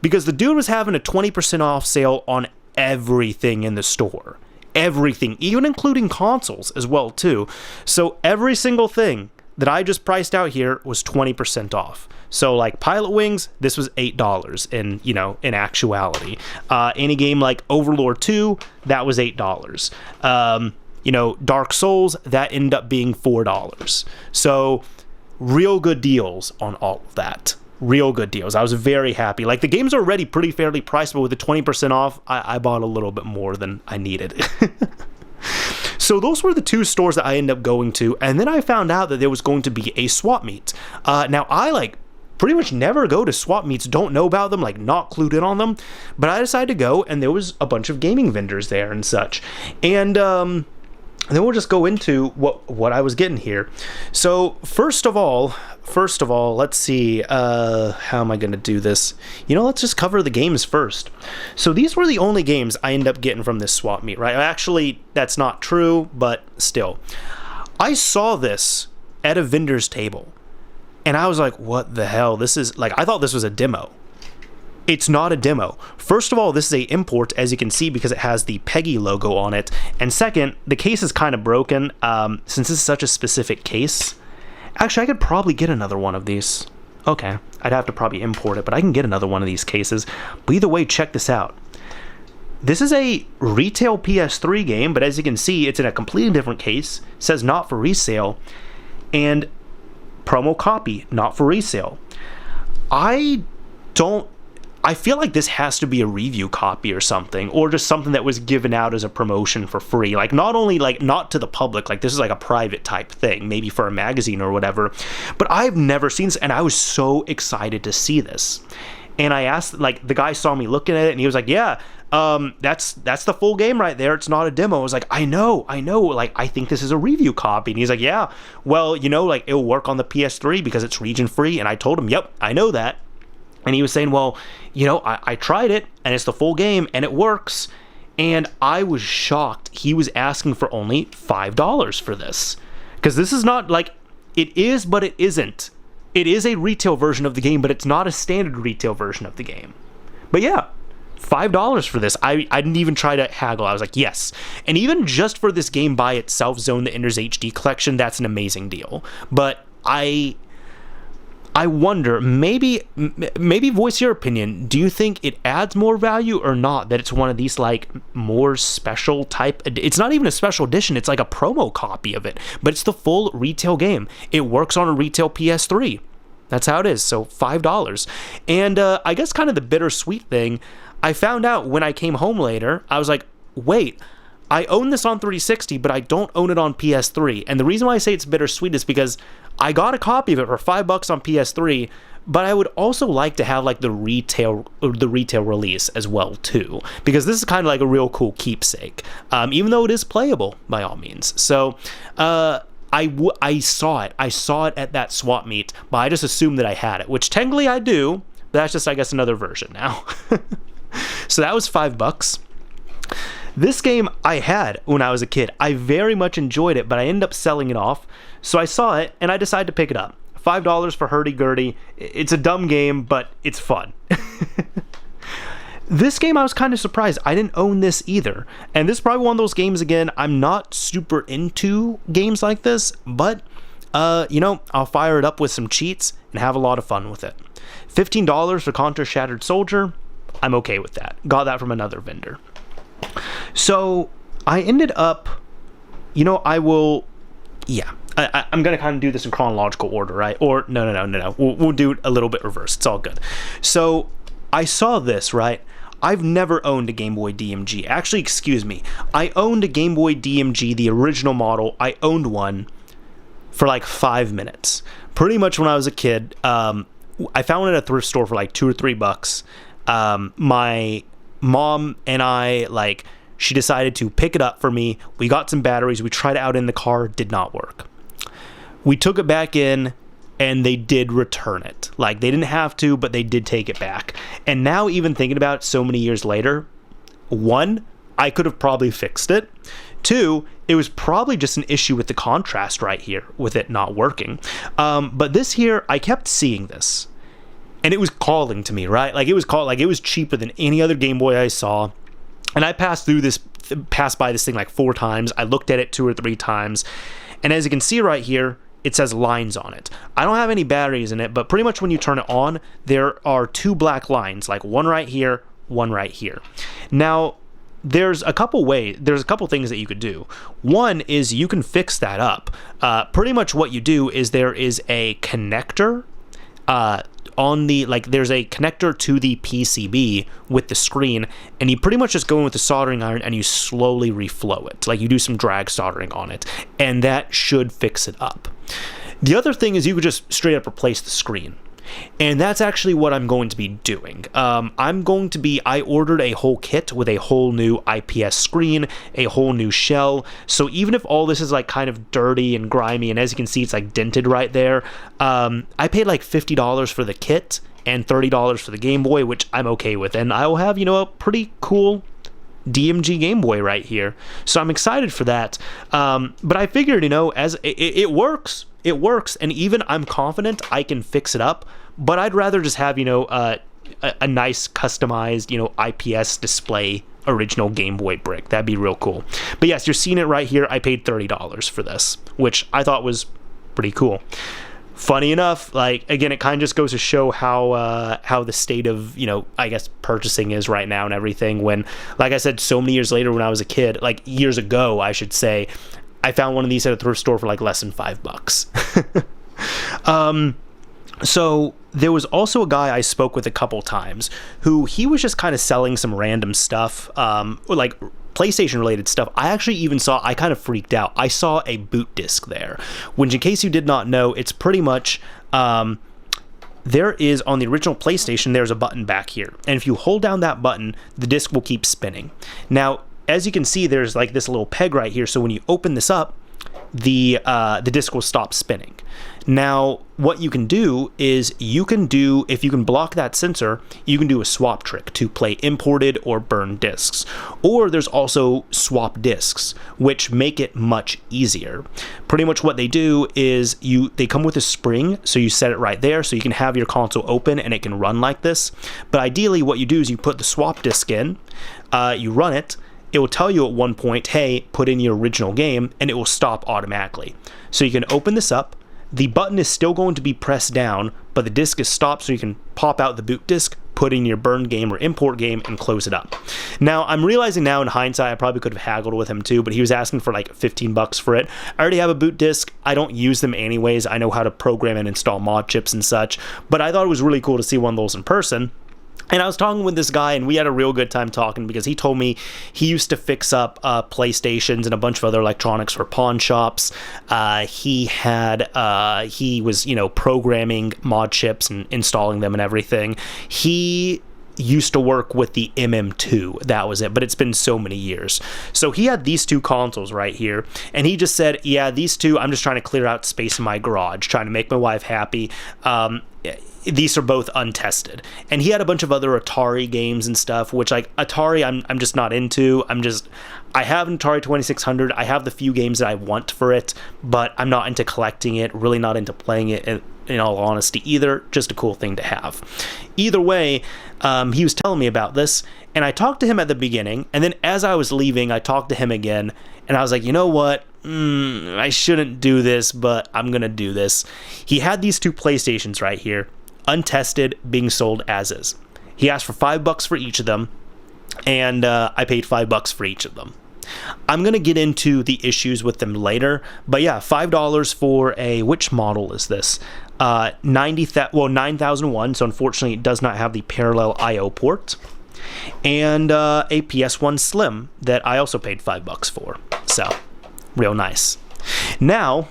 Speaker 1: Because the dude was having a 20% off sale on everything in the store. Everything, even including consoles as well too. So every single thing that I just priced out here was 20% off. So like Pilot Wings, this was $8 in actuality. Any game like Overlord 2, that was $8. Dark Souls, that ended up being $4. So real good deals on all of that. Real good deals. I was very happy. Like, the games are already pretty fairly priced, but with the 20% off, I bought a little bit more than I needed. So those were the two stores that I ended up going to, and then I found out that there was going to be a swap meet. Now, I pretty much never go to swap meets, don't know about them, not clued in on them, but I decided to go, and there was a bunch of gaming vendors there and such. And then we'll just go into what I was getting here. So first of all, let's see, how am I going to do this? Let's just cover the games first. So these were the only games I ended up getting from this swap meet, right? Actually, that's not true, but still. I saw this at a vendor's table, and I was like, what the hell? This is, I thought this was a demo. It's not a demo. First of all, this is a import, as you can see, because it has the Peggy logo on it. And second, the case is kind of broken, since this is such a specific case. Actually, I could probably get another one of these. Okay, I'd have to probably import it, but I can get another one of these cases. But either way, check this out. This is a retail PS3 game, but as you can see, it's in a completely different case. It says not for resale, and promo copy, not for resale. I feel like this has to be a review copy or something, or just something that was given out as a promotion for free. Not only not to the public, this is a private type thing, maybe for a magazine or whatever. But I've never seen this, and I was so excited to see this. And I asked, the guy saw me looking at it, and he was like, yeah, that's the full game right there. It's not a demo. I was like, I know. I think this is a review copy. And he's like, yeah, well, it'll work on the PS3 because it's region free. And I told him, yep, I know that. And he was saying, well, I tried it, and it's the full game, and it works. And I was shocked. He was asking for only $5 for this. Because this is not, it is, but it isn't. It is a retail version of the game, but it's not a standard retail version of the game. But yeah, $5 for this. I didn't even try to haggle. I was like, yes. And even just for this game by itself, Zone the Enders HD collection, that's an amazing deal. But I I wonder, maybe voice your opinion. Do you think it adds more value or not that it's one of these like more special type? It's not even a special edition. It's like a promo copy of it, but it's the full retail game. It works on a retail PS3. That's how it is. So $5. And I guess kind of the bittersweet thing, I found out when I came home later, I was like, wait, I own this on 360, but I don't own it on PS3. And the reason why I say it's bittersweet is because I got a copy of it for $5 on PS3, but I would also like to have like the retail release as well too, because this is kind of like a real cool keepsake, even though it is playable by all means. So I saw it at that swap meet, but I just assumed that I had it, which technically I do, but that's just, I guess, another version now. So that was $5. This game I had when I was a kid. I very much enjoyed it, but I ended up selling it off. So I saw it, and I decided to pick it up. $5 for hurdy-gurdy. It's a dumb game, but it's fun. This game, I was kind of surprised. I didn't own this either. And this is probably one of those games, again, I'm not super into games like this, but, I'll fire it up with some cheats and have a lot of fun with it. $15 for Contra Shattered Soldier. I'm okay with that. Got that from another vendor. So I ended up, I'm going to kind of do this in chronological order, right? Or no. We'll do it a little bit reverse. It's all good. So I saw this, right? I've never owned a Game Boy DMG. Actually, excuse me. I owned a Game Boy DMG, the original model. I owned one for like 5 minutes. Pretty much when I was a kid. I found it at a thrift store for like $2 or $3. My mom and I, she decided to pick it up for me. We got some batteries. We tried it out in the car. Did not work. We took it back in, and they did return it. They didn't have to, but they did take it back. And now, even thinking about it so many years later, 1, I could have probably fixed it. 2, it was probably just an issue with the contrast right here, with it not working. But this here, I kept seeing this. And it was calling to me, right? It was cheaper than any other Game Boy I saw. And I passed by this thing 4 times. I looked at it 2 or 3 times. And as you can see right here, it says lines on it. I don't have any batteries in it, but pretty much when you turn it on, there are 2 black lines, one right here, one right here. Now, there's a couple things that you could do. One is you can fix that up. Pretty much what you do is there is a connector on the, there's a connector to the PCB with the screen, and you pretty much just go in with the soldering iron and you slowly reflow it. You do some drag soldering on it, and that should fix it up. The other thing is you could just straight up replace the screen. And that's actually what I'm going to be doing. I ordered a whole kit with a whole new IPS screen, a whole new shell. So even if all this is kind of dirty and grimy, and as you can see, it's dented right there, I paid $50 for the kit and $30 for the Game Boy, which I'm okay with. And I will have, a pretty cool DMG Game Boy right here. So I'm excited for that. But I figured, as it works. It works, and even I'm confident I can fix it up, but I'd rather just have, a nice customized, IPS display original Game Boy brick. That'd be real cool. But yes, you're seeing it right here. I paid $30 for this, which I thought was pretty cool. Funny enough, again, it kind of just goes to show how the state of, I guess purchasing is right now and everything, when, like I said, so many years later when I was a kid, years ago, I should say, I found one of these at a thrift store for less than $5. So there was also a guy I spoke with a couple times who he was just kind of selling some random stuff, PlayStation related stuff. I kind of freaked out. I saw a boot disc there, which, in case you did not know, it's pretty much, there is, on the original PlayStation, there's a button back here. And if you hold down that button, the disc will keep spinning. Now, as you can see, there's this little peg right here. So when you open this up, the disc will stop spinning. Now, what you can do is if you can block that sensor, you can do a swap trick to play imported or burned discs. Or there's also swap discs, which make it much easier. Pretty much what they do is they come with a spring, so you set it right there, so you can have your console open and it can run like this. But ideally, what you do is you put the swap disc in, you run it. It will tell you at one point, hey, put in your original game, and it will stop automatically. So you can open this up. The button is still going to be pressed down, but the disc is stopped, so you can pop out the boot disc, put in your burn game or import game, and close it up. Now, I'm realizing now in hindsight, I probably could have haggled with him too, but he was asking for like $15 for it. I already have a boot disc. I don't use them anyways. I know how to program and install mod chips and such, but I thought it was really cool to see one of those in person. And I was talking with this guy, and we had a real good time talking because he told me he used to fix up PlayStations and a bunch of other electronics for pawn shops. He was, programming mod chips and installing them and everything. He used to work with the MM2. That was it, but it's been so many years. So he had these two consoles right here, and he just said, yeah, these two, I'm just trying to clear out space in my garage, trying to make my wife happy. These are both untested, and he had a bunch of other Atari games and stuff, which like Atari I'm just not into. I have an Atari 2600. I have the few games that I want for it, but I'm not into collecting it, really not into playing it in all honesty either. Just a cool thing to have. Either way, he was telling me about this, and I talked to him at the beginning, and then as I was leaving, I talked to him again, and I was like, you know what? I shouldn't do this, but I'm gonna do this. He had these two PlayStations right here, untested, being sold as is. He asked for $5 for each of them, and I paid $5 for each of them. I'm gonna get into the issues with them later, but yeah, $5 for which model is this? 9001. So unfortunately, it does not have the parallel I/O port, and a PS1 Slim that I also paid $5 for. So real nice. Now,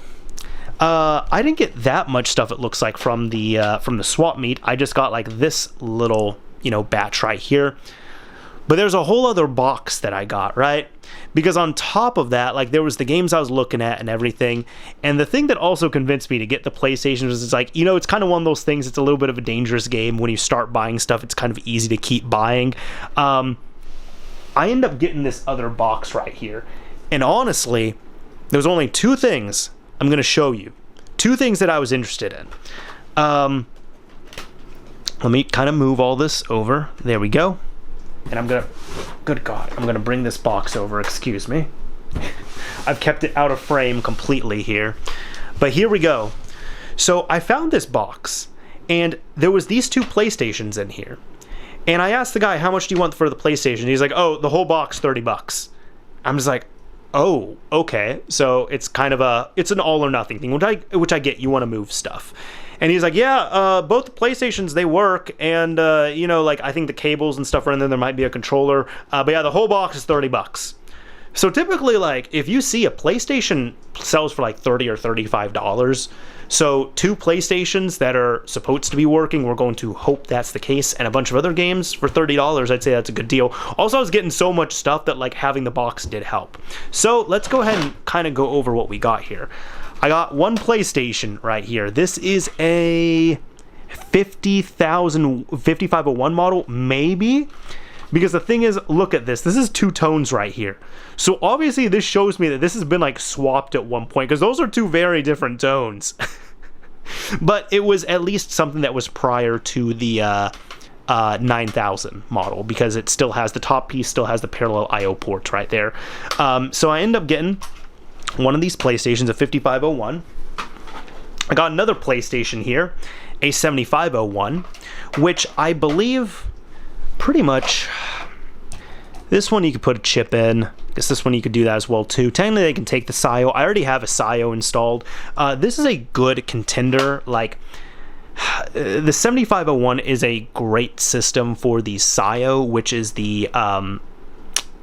Speaker 1: I didn't get that much stuff, it looks like, from the swap meet. I just got like this little, batch right here. But there's a whole other box that I got, right? Because on top of that, like, there was the games I was looking at and everything. And the thing that also convinced me to get the PlayStation was, it's like, it's kind of one of those things, it's a little bit of a dangerous game. When you start buying stuff, it's kind of easy to keep buying. I end up getting this other box right here. And honestly, there's only two things I'm going to show you. Two things that I was interested in. Let me kind of move all this over. There we go. And I'm going to, good God, I'm going to bring this box over. Excuse me. I've kept it out of frame completely here. But here we go. So I found this box, and there was these two PlayStations in here. And I asked the guy, how much do you want for the PlayStation? He's like, oh, the whole box, $30. I'm just like, oh, okay. So it's kind of it's an all or nothing thing, which I get. You want to move stuff. And he's like, yeah, both the PlayStations, they work. And, I think the cables and stuff are in there. There might be a controller. But yeah, the whole box is $30. So typically, like, if you see a PlayStation sells for like $30 or $35, so two PlayStations that are supposed to be working, we're going to hope that's the case, and a bunch of other games for $30, I'd say that's a good deal. Also, I was getting so much stuff that, like, having the box did help. So let's go ahead and kind of go over what we got here. I got one PlayStation right here. This is a 5501 model, maybe? Because the thing is, look at this. This is two tones right here. So obviously this shows me that this has been like swapped at one point, because those are two very different tones. But it was at least something that was prior to the 9000 model, because it still has, the top piece still has the parallel I/O ports right there. So I end up getting one of these PlayStations, a 5501. I got another PlayStation here, a 7501, which I believe pretty much, this one you could put a chip in. I guess this one you could do that as well too. Technically they can take the SIO. I already have a SIO installed. This is a good contender. Like, the 7501 is a great system for the SIO, which is the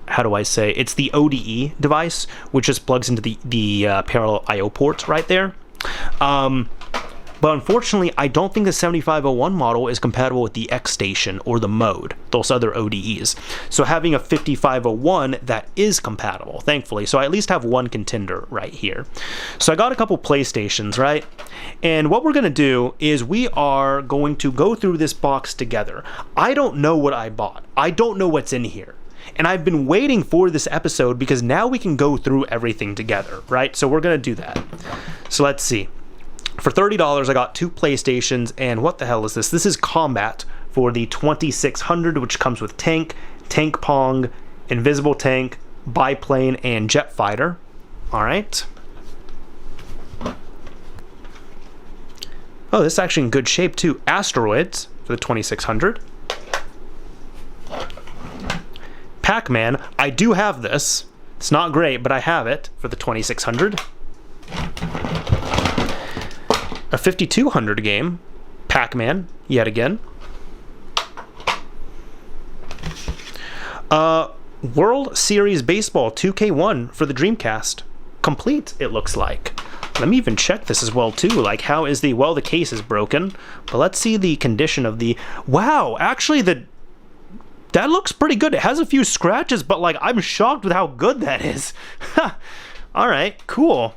Speaker 1: how do I say, it's the ODE device, which just plugs into the parallel I/O ports right there. But unfortunately, I don't think the 7501 model is compatible with the X Station or the Mode, those other ODEs. So having a 5501 that is compatible, thankfully. So I at least have one contender right here. So I got a couple PlayStations, right? And what we're going to do is we are going to go through this box together. I don't know what I bought. I don't know what's in here. And I've been waiting for this episode because now we can go through everything together, right? So we're going to do that. So let's see. For $30, I got two PlayStations, and what the hell is this? This is Combat for the 2600, which comes with Tank, Tank Pong, Invisible Tank, Biplane, and Jet Fighter. All right. Oh, this is actually in good shape too. Asteroids for the 2600. Pac-Man, I do have this. It's not great, but I have it for the 2600. A 5200 game, Pac-Man, yet again. World Series Baseball 2K1 for the Dreamcast. Complete, it looks like. Let me even check this as well too. Like, how is the, well, the case is broken, but let's see the condition of the, wow, actually that looks pretty good. It has a few scratches, but like, I'm shocked with how good that is. All right, cool.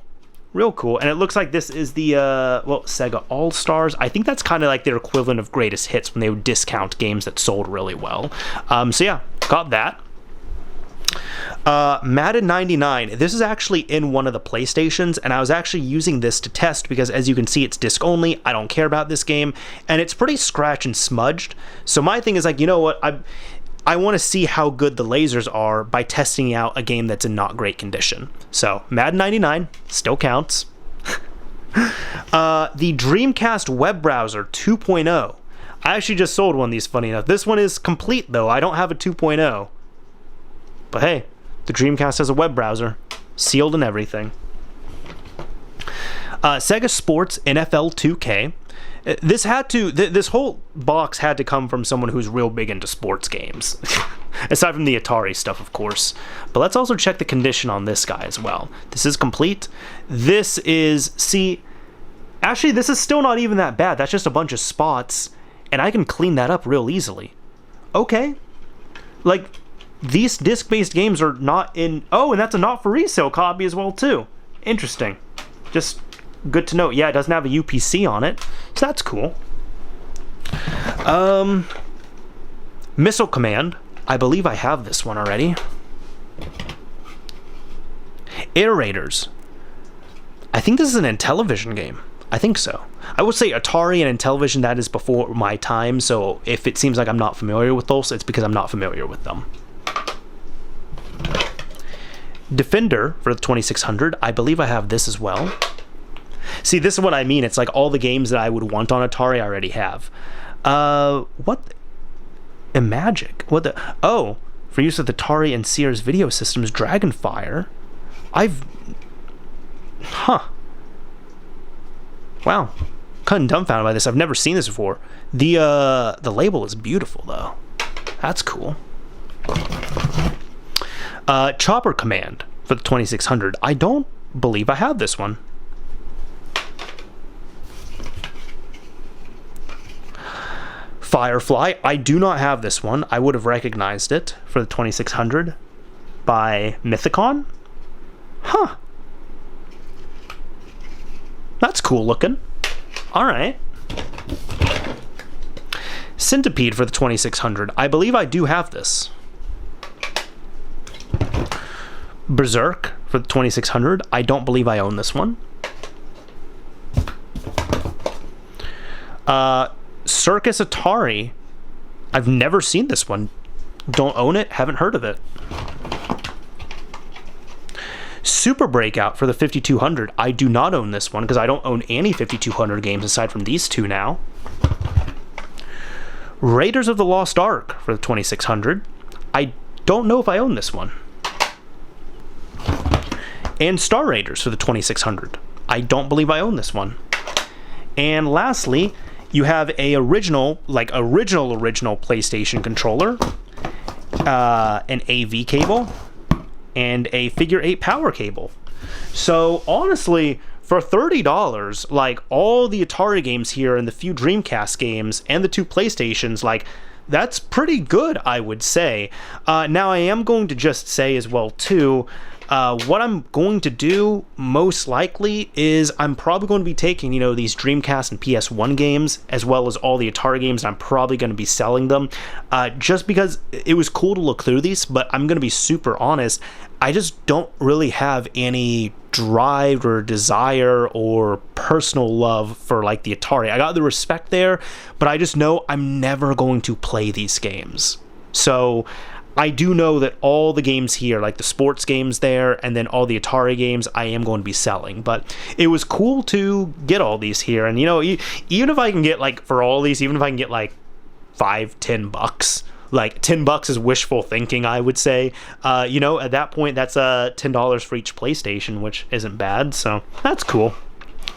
Speaker 1: Real cool. And it looks like this is the, well, Sega All-Stars. I think that's kind of like their equivalent of greatest hits when they would discount games that sold really well. So yeah, got that. Madden 99. This is actually in one of the PlayStations, and I was actually using this to test because, as you can see, it's disc only. I don't care about this game, and it's pretty scratch and smudged. So my thing is like, you know what? I want to see how good the lasers are by testing out a game that's in not great condition. So Madden 99 still counts. The Dreamcast web browser 2.0. I actually just sold one of these, funny enough. This one is complete though. I don't have a 2.0. But hey, the Dreamcast has a web browser, sealed and everything. Sega Sports NFL 2K. This whole box had to come from someone who's real big into sports games. Aside from the Atari stuff, of course. But let's also check the condition on this guy as well. This is complete. This is, see, actually this is still not even that bad. That's just a bunch of spots, and I can clean that up real easily. Okay. Like, these disc-based games are not in... Oh, and that's a not-for-resale copy as well, too. Interesting. Just good to know. Yeah, it doesn't have a UPC on it, so that's cool. Missile Command. I believe I have this one already. Iterators. I think this is an Intellivision game. I think so. I would say Atari and Intellivision, that is before my time, so if it seems like I'm not familiar with those, it's because I'm not familiar with them. Defender for the 2600. I believe I have this as well. See, this is what I mean. It's like all the games that I would want on Atari I already have. What? Magic. What the? Oh, for use with Atari and Sears video systems, Dragonfire. Huh. Wow. Kind of dumbfounded by this. I've never seen this before. The label is beautiful though. That's cool. Chopper Command for the 2600. I don't believe I have this one. Firefly. I do not have this one. I would have recognized it for the 2600 by Mythicon. Huh. That's cool looking. All right. Centipede for the 2600. I believe I do have this. Berserk for the 2600. I don't believe I own this one. Circus Atari. I've never seen this one. Don't own it. Haven't heard of it. Super Breakout for the 5200. I do not own this one because I don't own any 5200 games aside from these two now. Raiders of the Lost Ark for the 2600. I don't know if I own this one. And Star Raiders for the 2600. I don't believe I own this one. And lastly, you have a original PlayStation controller, an AV cable, and a figure 8 power cable. So honestly, for $30, like all the Atari games here and the few Dreamcast games and the two PlayStations, like that's pretty good, I would say. Now I am going to just say as well too, what I'm going to do most likely is I'm probably going to be taking, you know, these Dreamcast and PS1 games as well as all the Atari games, and I'm probably going to be selling them just because it was cool to look through these. But I'm going to be super honest, I just don't really have any drive or desire or personal love for like the Atari. I got the respect there, but I just know I'm never going to play these games. So I do know that all the games here, like the sports games there, and then all the Atari games, I am going to be selling. But it was cool to get all these here. And, you know, even if I can get, like, for all these, even if I can get, like, $5-10, like, $10 is wishful thinking, I would say. You know, at that point, that's $10 for each PlayStation, which isn't bad. So that's cool.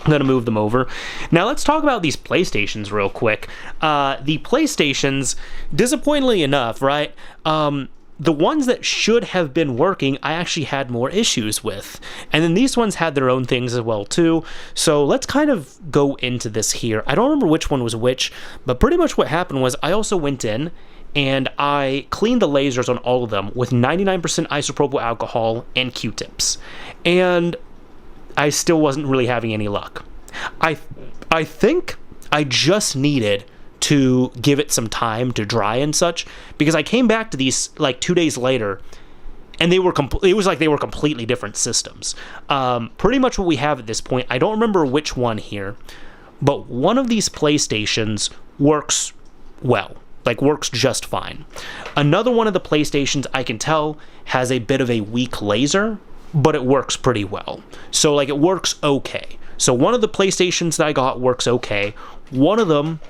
Speaker 1: I'm going to move them over. Now, let's talk about these PlayStations real quick. The PlayStations, disappointingly enough, right, the ones that should have been working, I actually had more issues with. And then these ones had their own things as well, too. So let's kind of go into this here. I don't remember which one was which, but pretty much what happened was I also went in and I cleaned the lasers on all of them with 99% isopropyl alcohol and Q-tips. And I still wasn't really having any luck. I think I just needed to give it some time to dry and such, because I came back to these like 2 days later, and it was like they were completely different systems. Pretty much what we have at this point, I don't remember which one here, but one of these PlayStations works well, like works just fine. Another one of the PlayStations, I can tell, has a bit of a weak laser, but it works pretty well. So, like, it works okay. So one of the PlayStations that I got works okay. One of them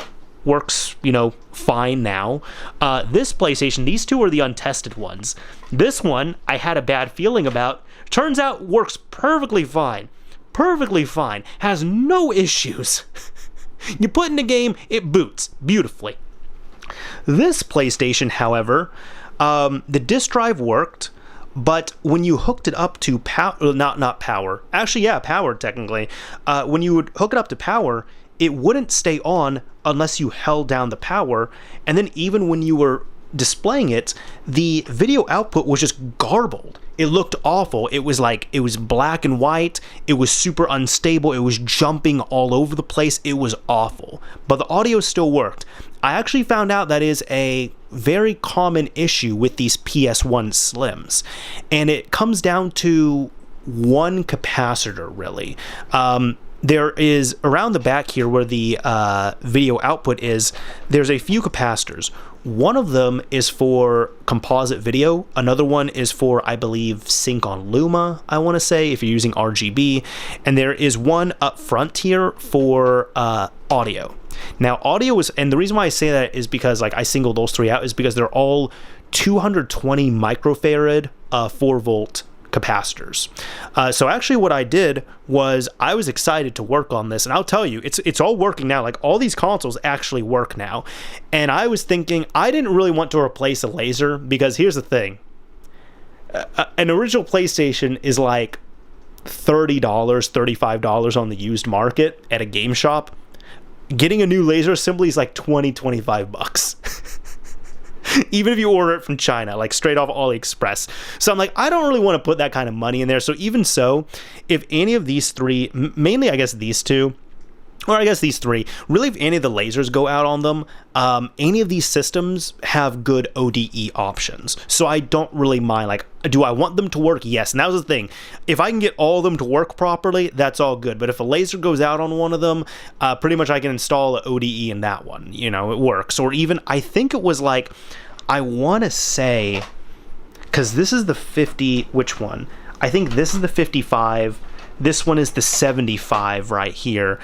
Speaker 1: works, you know, fine now. This PlayStation, these two are the untested ones. This one, I had a bad feeling about. Turns out works perfectly fine. Perfectly fine. Has no issues. You put in a game, it boots beautifully. This PlayStation, however, the disk drive worked, but when you hooked it up to power, not power, actually, yeah, power technically, when you would hook it up to power, it wouldn't stay on unless you held down the power, and then even when you were displaying it, the video output was just garbled. It looked awful. It was black and white. It was super unstable. It was jumping all over the place. It was awful. But the audio still worked. I actually found out that is a very common issue with these PS1 Slims. And it comes down to one capacitor, really. There is, around the back here where the video output is, there's a few capacitors. One of them is for composite video. Another one is for, I believe, sync on Luma, I want to say, if you're using RGB. And there is one up front here for audio. Now, audio is, and the reason why I say that is because, like, I singled those three out, is because they're all 220 microfarad 4-volt capacitors. So actually what I did was I was excited to work on this, and I'll tell you, it's all working now. Like, all these consoles actually work now. And I was thinking I didn't really want to replace a laser, because here's the thing. An original PlayStation is like $30, $35 on the used market at a game shop. Getting a new laser assembly is like $20-25. Even if you order it from China, like straight off AliExpress. So I'm like, I don't really want to put that kind of money in there. So even so, if any of these three, mainly I guess these two, or I guess these three, really if any of the lasers go out on them, any of these systems have good ODE options. So I don't really mind, like, do I want them to work? Yes. And that was the thing. If I can get all of them to work properly, that's all good. But if a laser goes out on one of them, pretty much I can install an ODE in that one. You know, it works. Or even, I think it was like, I want to say, because this is the 50, which one? I think this is the 55. This one is the 75 right here.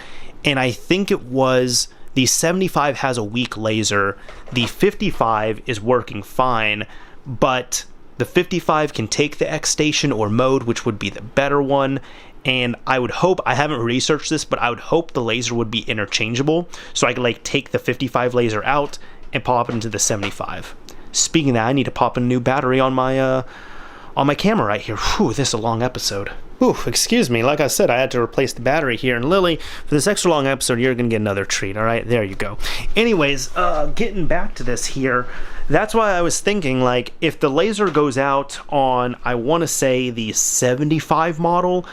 Speaker 1: And I think it was the 75 has a weak laser. The 55 is working fine, but the 55 can take the X station or mode, which would be the better one. And I would hope, I haven't researched this, but I would hope the laser would be interchangeable. So I could like take the 55 laser out and pop it into the 75. Speaking of that, I need to pop in a new battery on my camera right here. Whew, this is a long episode. Ooh, excuse me. Like I said, I had to replace the battery here. And Lily, for this extra long episode, you're going to get another treat, all right? There you go. Anyways, getting back to this here, that's why I was thinking, like, if the laser goes out on, I want to say, the 75 model,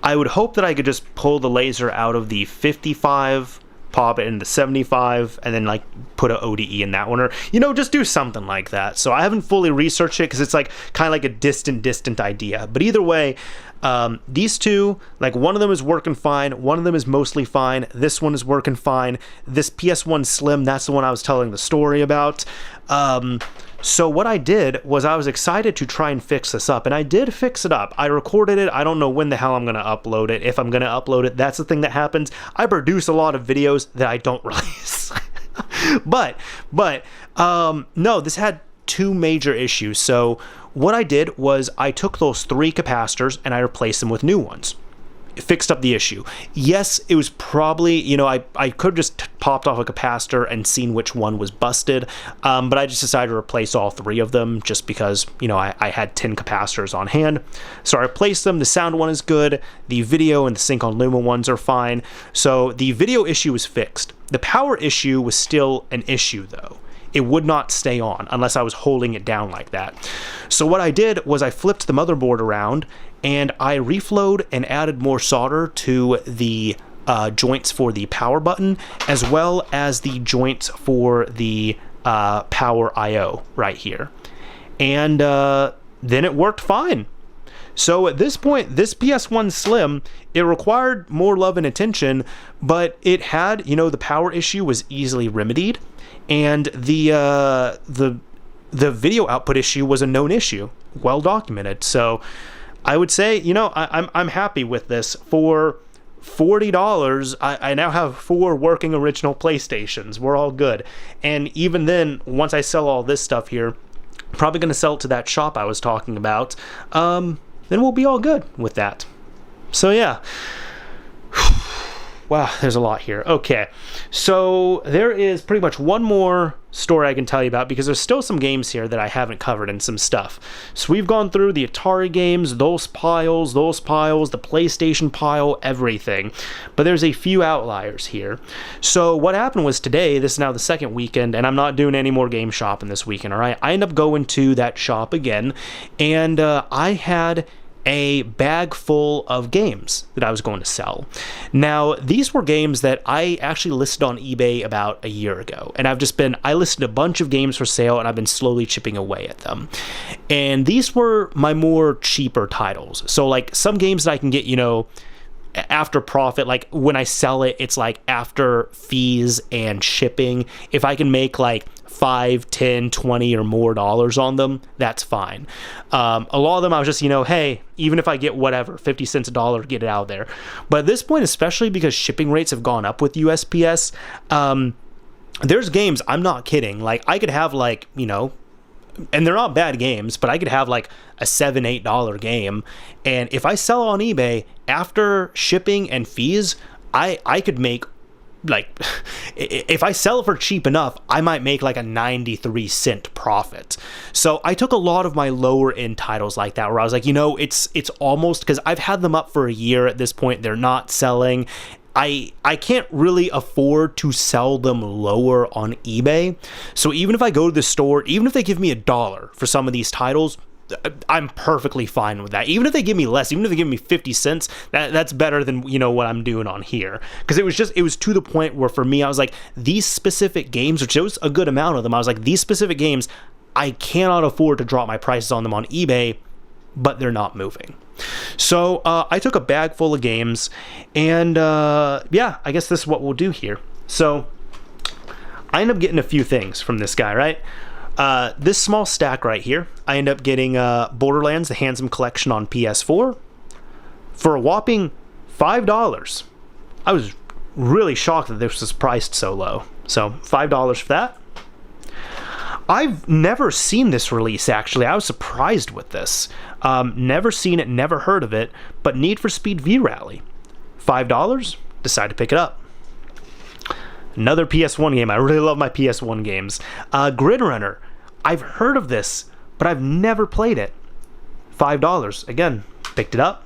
Speaker 1: I would hope that I could just pull the laser out of the 55, pop it into 75, and then like put an ODE in that one, or, you know, just do something like that. So I haven't fully researched it because it's like kind of like a distant idea. But either way, these two, like, one of them is working fine, one of them is mostly fine, this one is working fine. This PS1 Slim, that's the one I was telling the story about. So what I did was I was excited to try and fix this up, and I did fix it up. I recorded it. I don't know when the hell I'm going to upload it. If I'm going to upload it, that's the thing that happens. I produce a lot of videos that I don't release. but no, this had two major issues. So what I did was I took those 3 capacitors and I replaced them with new ones. It fixed up the issue. Yes, it was probably, you know, I could have just popped off a capacitor and seen which one was busted, but I just decided to replace all 3 of them just because, you know, I had 10 capacitors on hand. So I replaced them. The sound one is good. The video and the Sync on Luma ones are fine. So the video issue was fixed. The power issue was still an issue, though. It would not stay on unless I was holding it down like that. So what I did was I flipped the motherboard around and I reflowed and added more solder to the joints for the power button, as well as the joints for the power I/O right here. And then it worked fine. So at this point, this PS1 Slim, it required more love and attention, but it had, you know, the power issue was easily remedied, and the video output issue was a known issue, well documented. So I would say, you know, I'm happy with this. For $40, I now have 4 working original PlayStations. We're all good. And even then, once I sell all this stuff here, probably going to sell it to that shop I was talking about, then we'll be all good with that. So yeah. Wow, there's a lot here. Okay, so there is pretty much one more story I can tell you about, because there's still some games here that I haven't covered and some stuff. So we've gone through the Atari games, those piles, the PlayStation pile, everything. But there's a few outliers here. So what happened was today, this is now the second weekend, and I'm not doing any more game shopping this weekend, all right? I end up going to that shop again, and I had a bag full of games that I was going to sell. Now, these were games that I actually listed on eBay about a year ago, and I listed a bunch of games for sale, and I've been slowly chipping away at them. And these were my more cheaper titles. So like some games that I can get, you know, after profit, like when I sell it, it's like after fees and shipping. If I can make like $5, $10, $20 or more dollars on them, that's fine. A lot of them I was just, you know, hey, even if I get whatever, 50 cents a dollar, get it out there. But at this point, especially because shipping rates have gone up with USPS, there's games, I'm not kidding, like I could have like, you know, and they're not bad games, but I could have like a $7, $8 game, and if I sell on eBay after shipping and fees, I could make, like, if I sell it for cheap enough, I might make like a 93-cent profit. So I took a lot of my lower end titles like that, where I was like, you know, it's almost, because I've had them up for a year at this point, they're not selling. I can't really afford to sell them lower on eBay. So even if I go to the store, even if they give me $1 for some of these titles, I'm perfectly fine with that. Even if they give me less, even if they give me 50 cents, that's better than, you know, what I'm doing on here. Because it was to the point where for me, I was like, these specific games, which there was a good amount of them, I was like, these specific games, I cannot afford to drop my prices on them on eBay, but they're not moving. So I took a bag full of games, and yeah, I guess this is what we'll do here. So I end up getting a few things from this guy, right? This small stack right here, I end up getting Borderlands, the Handsome Collection on PS4 for a whopping $5. I was really shocked that this was priced so low. So $5 for that. I've never seen this release, actually. I was surprised with this. Never seen it, never heard of it, but Need for Speed V-Rally. $5, decide to pick it up. Another PS1 game. I really love my PS1 games. Grid Runner. I've heard of this, but I've never played it. $5. Again, picked it up.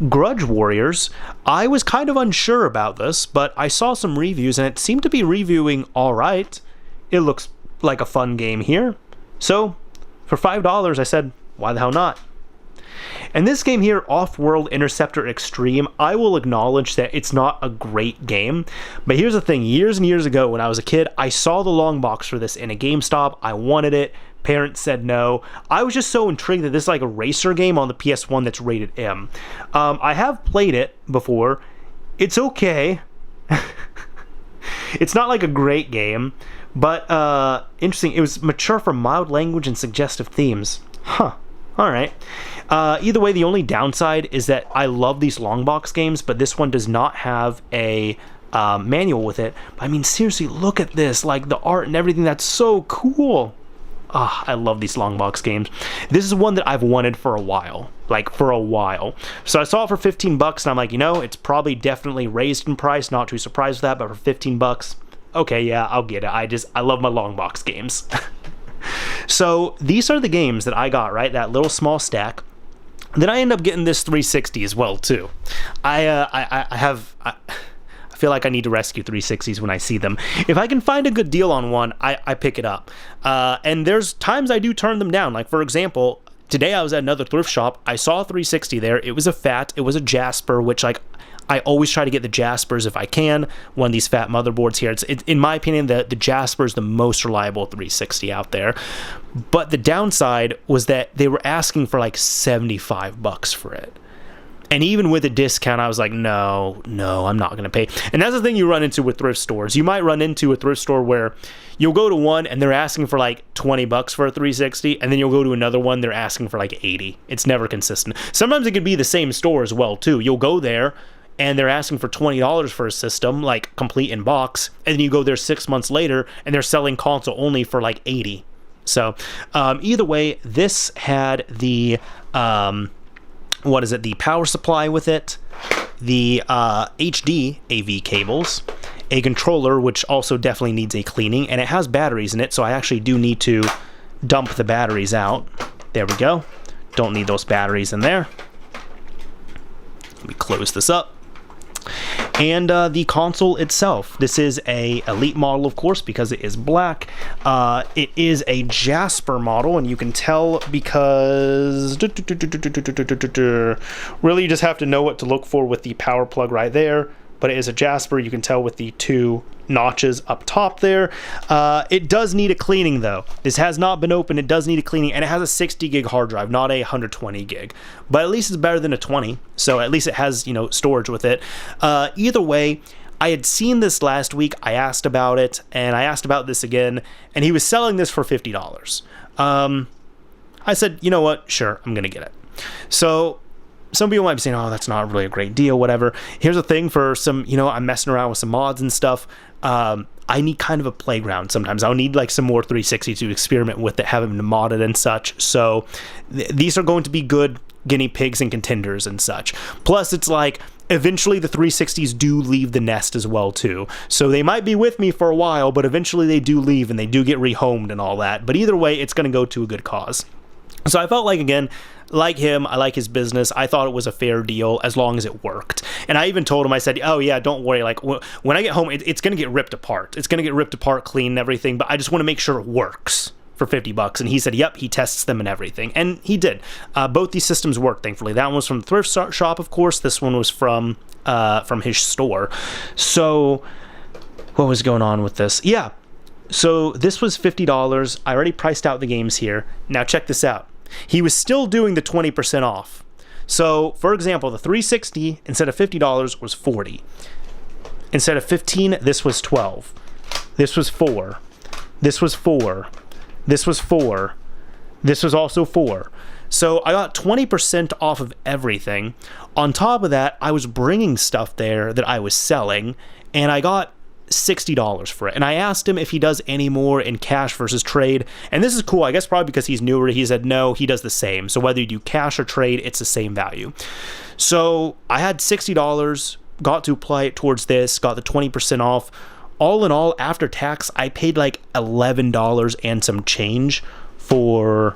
Speaker 1: Grudge Warriors. I was kind of unsure about this, but I saw some reviews, and it seemed to be reviewing all right. It looks like a fun game here. So, for $5, I said, why the hell not? And this game here, Off-World Interceptor Extreme, I will acknowledge that it's not a great game, but here's the thing, years and years ago when I was a kid, I saw the long box for this in a GameStop, I wanted it, parents said no. I was just so intrigued that this is like a racer game on the PS1 that's rated M. I have played it before, it's okay. It's not like a great game, but interesting. It was mature for mild language and suggestive themes. Huh. All right. Either way, the only downside is that I love these long box games, but this one does not have a manual with it. But I mean, seriously, look at this. Like, the art and everything, that's so cool. I love these long box games. This is one that I've wanted for a while. Like, for a while. So I saw it for 15 bucks, and I'm like, you know, it's probably definitely raised in price. Not too surprised with that, but for 15 bucks, okay, yeah, I'll get it. I love my long box games. So these are the games that I got, right? That little small stack. Then I end up getting this 360 as well, too. I feel like I need to rescue 360s when I see them. If I can find a good deal on one, I pick it up. And there's times I do turn them down. Like, for example, today I was at another thrift shop. I saw a 360 there. It was a Jasper, which, like, I always try to get the Jaspers if I can. One of these fat motherboards here. It's in my opinion, the Jasper is the most reliable 360 out there. But the downside was that they were asking for like 75 bucks for it. And even with a discount, I was like, no, I'm not going to pay. And that's the thing you run into with thrift stores. You might run into a thrift store where you'll go to one and they're asking for like 20 bucks for a 360, and then you'll go to another one, they're asking for like 80. It's never consistent. Sometimes it could be the same store as well, too. You'll go there and they're asking for $20 for a system, like complete in box, and then you go there 6 months later and they're selling console only for like 80. So either way, this had the the power supply with it, the HD AV cables, a controller, which also definitely needs a cleaning, and it has batteries in it, so I actually do need to dump the batteries out. There we go. Don't need those batteries in there. Let me close this up. And the console itself. This is a Elite model, of course, because it is black. It is a Jasper model, and you can tell because really you just have to know what to look for with the power plug right there. But it is a Jasper. You can tell with the two notches up top there. It does need a cleaning, though. This has not been opened. It does need a cleaning, and it has a 60 gig hard drive, not a 120 gig. But at least it's better than a 20, so at least it has, you know, storage with it. Either way, I had seen this last week. I asked about it, and I asked about this again, and he was selling this for $50. I said, you know what? Sure, I'm gonna get it. So some people might be saying, oh, that's not really a great deal, whatever. Here's the thing for some, you know, I'm messing around with some mods and stuff. I need kind of a playground sometimes. I'll need like some more 360 to experiment with it, have them modded and such. So these are going to be good guinea pigs and contenders and such. Plus, it's like, eventually the 360s do leave the nest as well, too. So they might be with me for a while, but eventually they do leave and they do get rehomed and all that. But either way, it's going to go to a good cause. So I felt like, again, like him, I like his business. I thought it was a fair deal as long as it worked. And I even told him, I said, oh yeah, don't worry. Like when I get home, it's going to get ripped apart. It's going to get ripped apart, clean and everything. But I just want to make sure it works for $50. And he said, yep, he tests them and everything. And he did. Both these systems work, thankfully. That one was from the thrift shop, of course. This one was from his store. So what was going on with this? Yeah. So this was $50. I already priced out the games here. Now check this out. He was still doing the 20% off. So, for example, the 360 instead of $50 was $40. Instead of $15, this was $12. This was $4. This was $4. This was $4. This was also $4. So I got 20% off of everything. On top of that, I was bringing stuff there that I was selling, and I got $60 for it. And I asked him if he does any more in cash versus trade. And this is cool. I guess probably because he's newer, he said no, he does the same. So whether you do cash or trade, it's the same value. So I had $60, got to apply it towards this, got the 20% off. All in all, after tax, I paid like $11 and some change for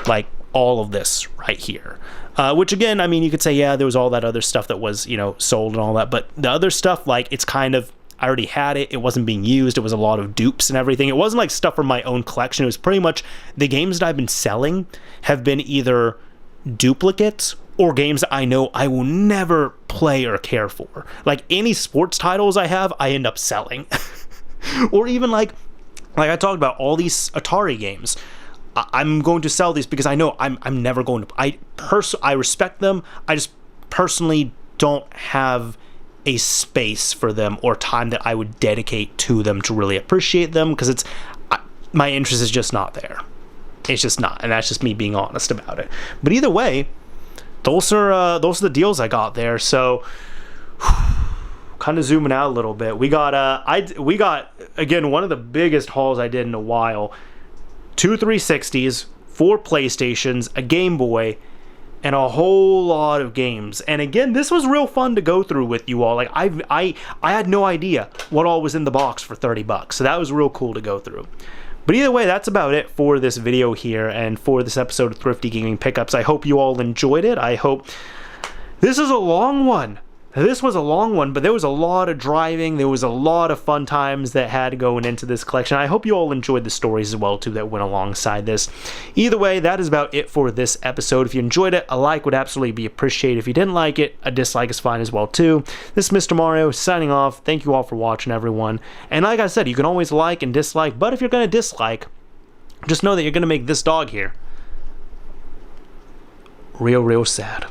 Speaker 1: like all of this right here. Which again, I mean, you could say, yeah, there was all that other stuff that was, you know, sold and all that. But the other stuff, like, it's kind of, I already had it. It wasn't being used. It was a lot of dupes and everything. It wasn't like stuff from my own collection. It was pretty much the games that I've been selling have been either duplicates or games that I know I will never play or care for. Like any sports titles I have, I end up selling. Or even like I talked about all these Atari games. I'm going to sell these because I know I'm never going to. I respect them. I just personally don't have a space for them or time that I would dedicate to them to really appreciate them, because my interest is just not there. It's just not, and that's just me being honest about it. But either way, those are the deals I got there. So kind of zooming out a little bit, we got again one of the biggest hauls I did in a while. 2 360s, 4 PlayStations, a Game Boy, and a whole lot of games. And again, this was real fun to go through with you all. Like I had no idea what all was in the box for $30, so that was real cool to go through. But either way, that's about it for this video here and for this episode of Thrifty Gaming Pickups. I hope you all enjoyed it. I hope this is a long one. This was a long one, but there was a lot of driving. There was a lot of fun times that had going into this collection. I hope you all enjoyed the stories as well, too, that went alongside this. Either way, that is about it for this episode. If you enjoyed it, a like would absolutely be appreciated. If you didn't like it, a dislike is fine as well, too. This is Mr. Mario signing off. Thank you all for watching, everyone. And like I said, you can always like and dislike, but if you're going to dislike, just know that you're going to make this dog here real, real sad.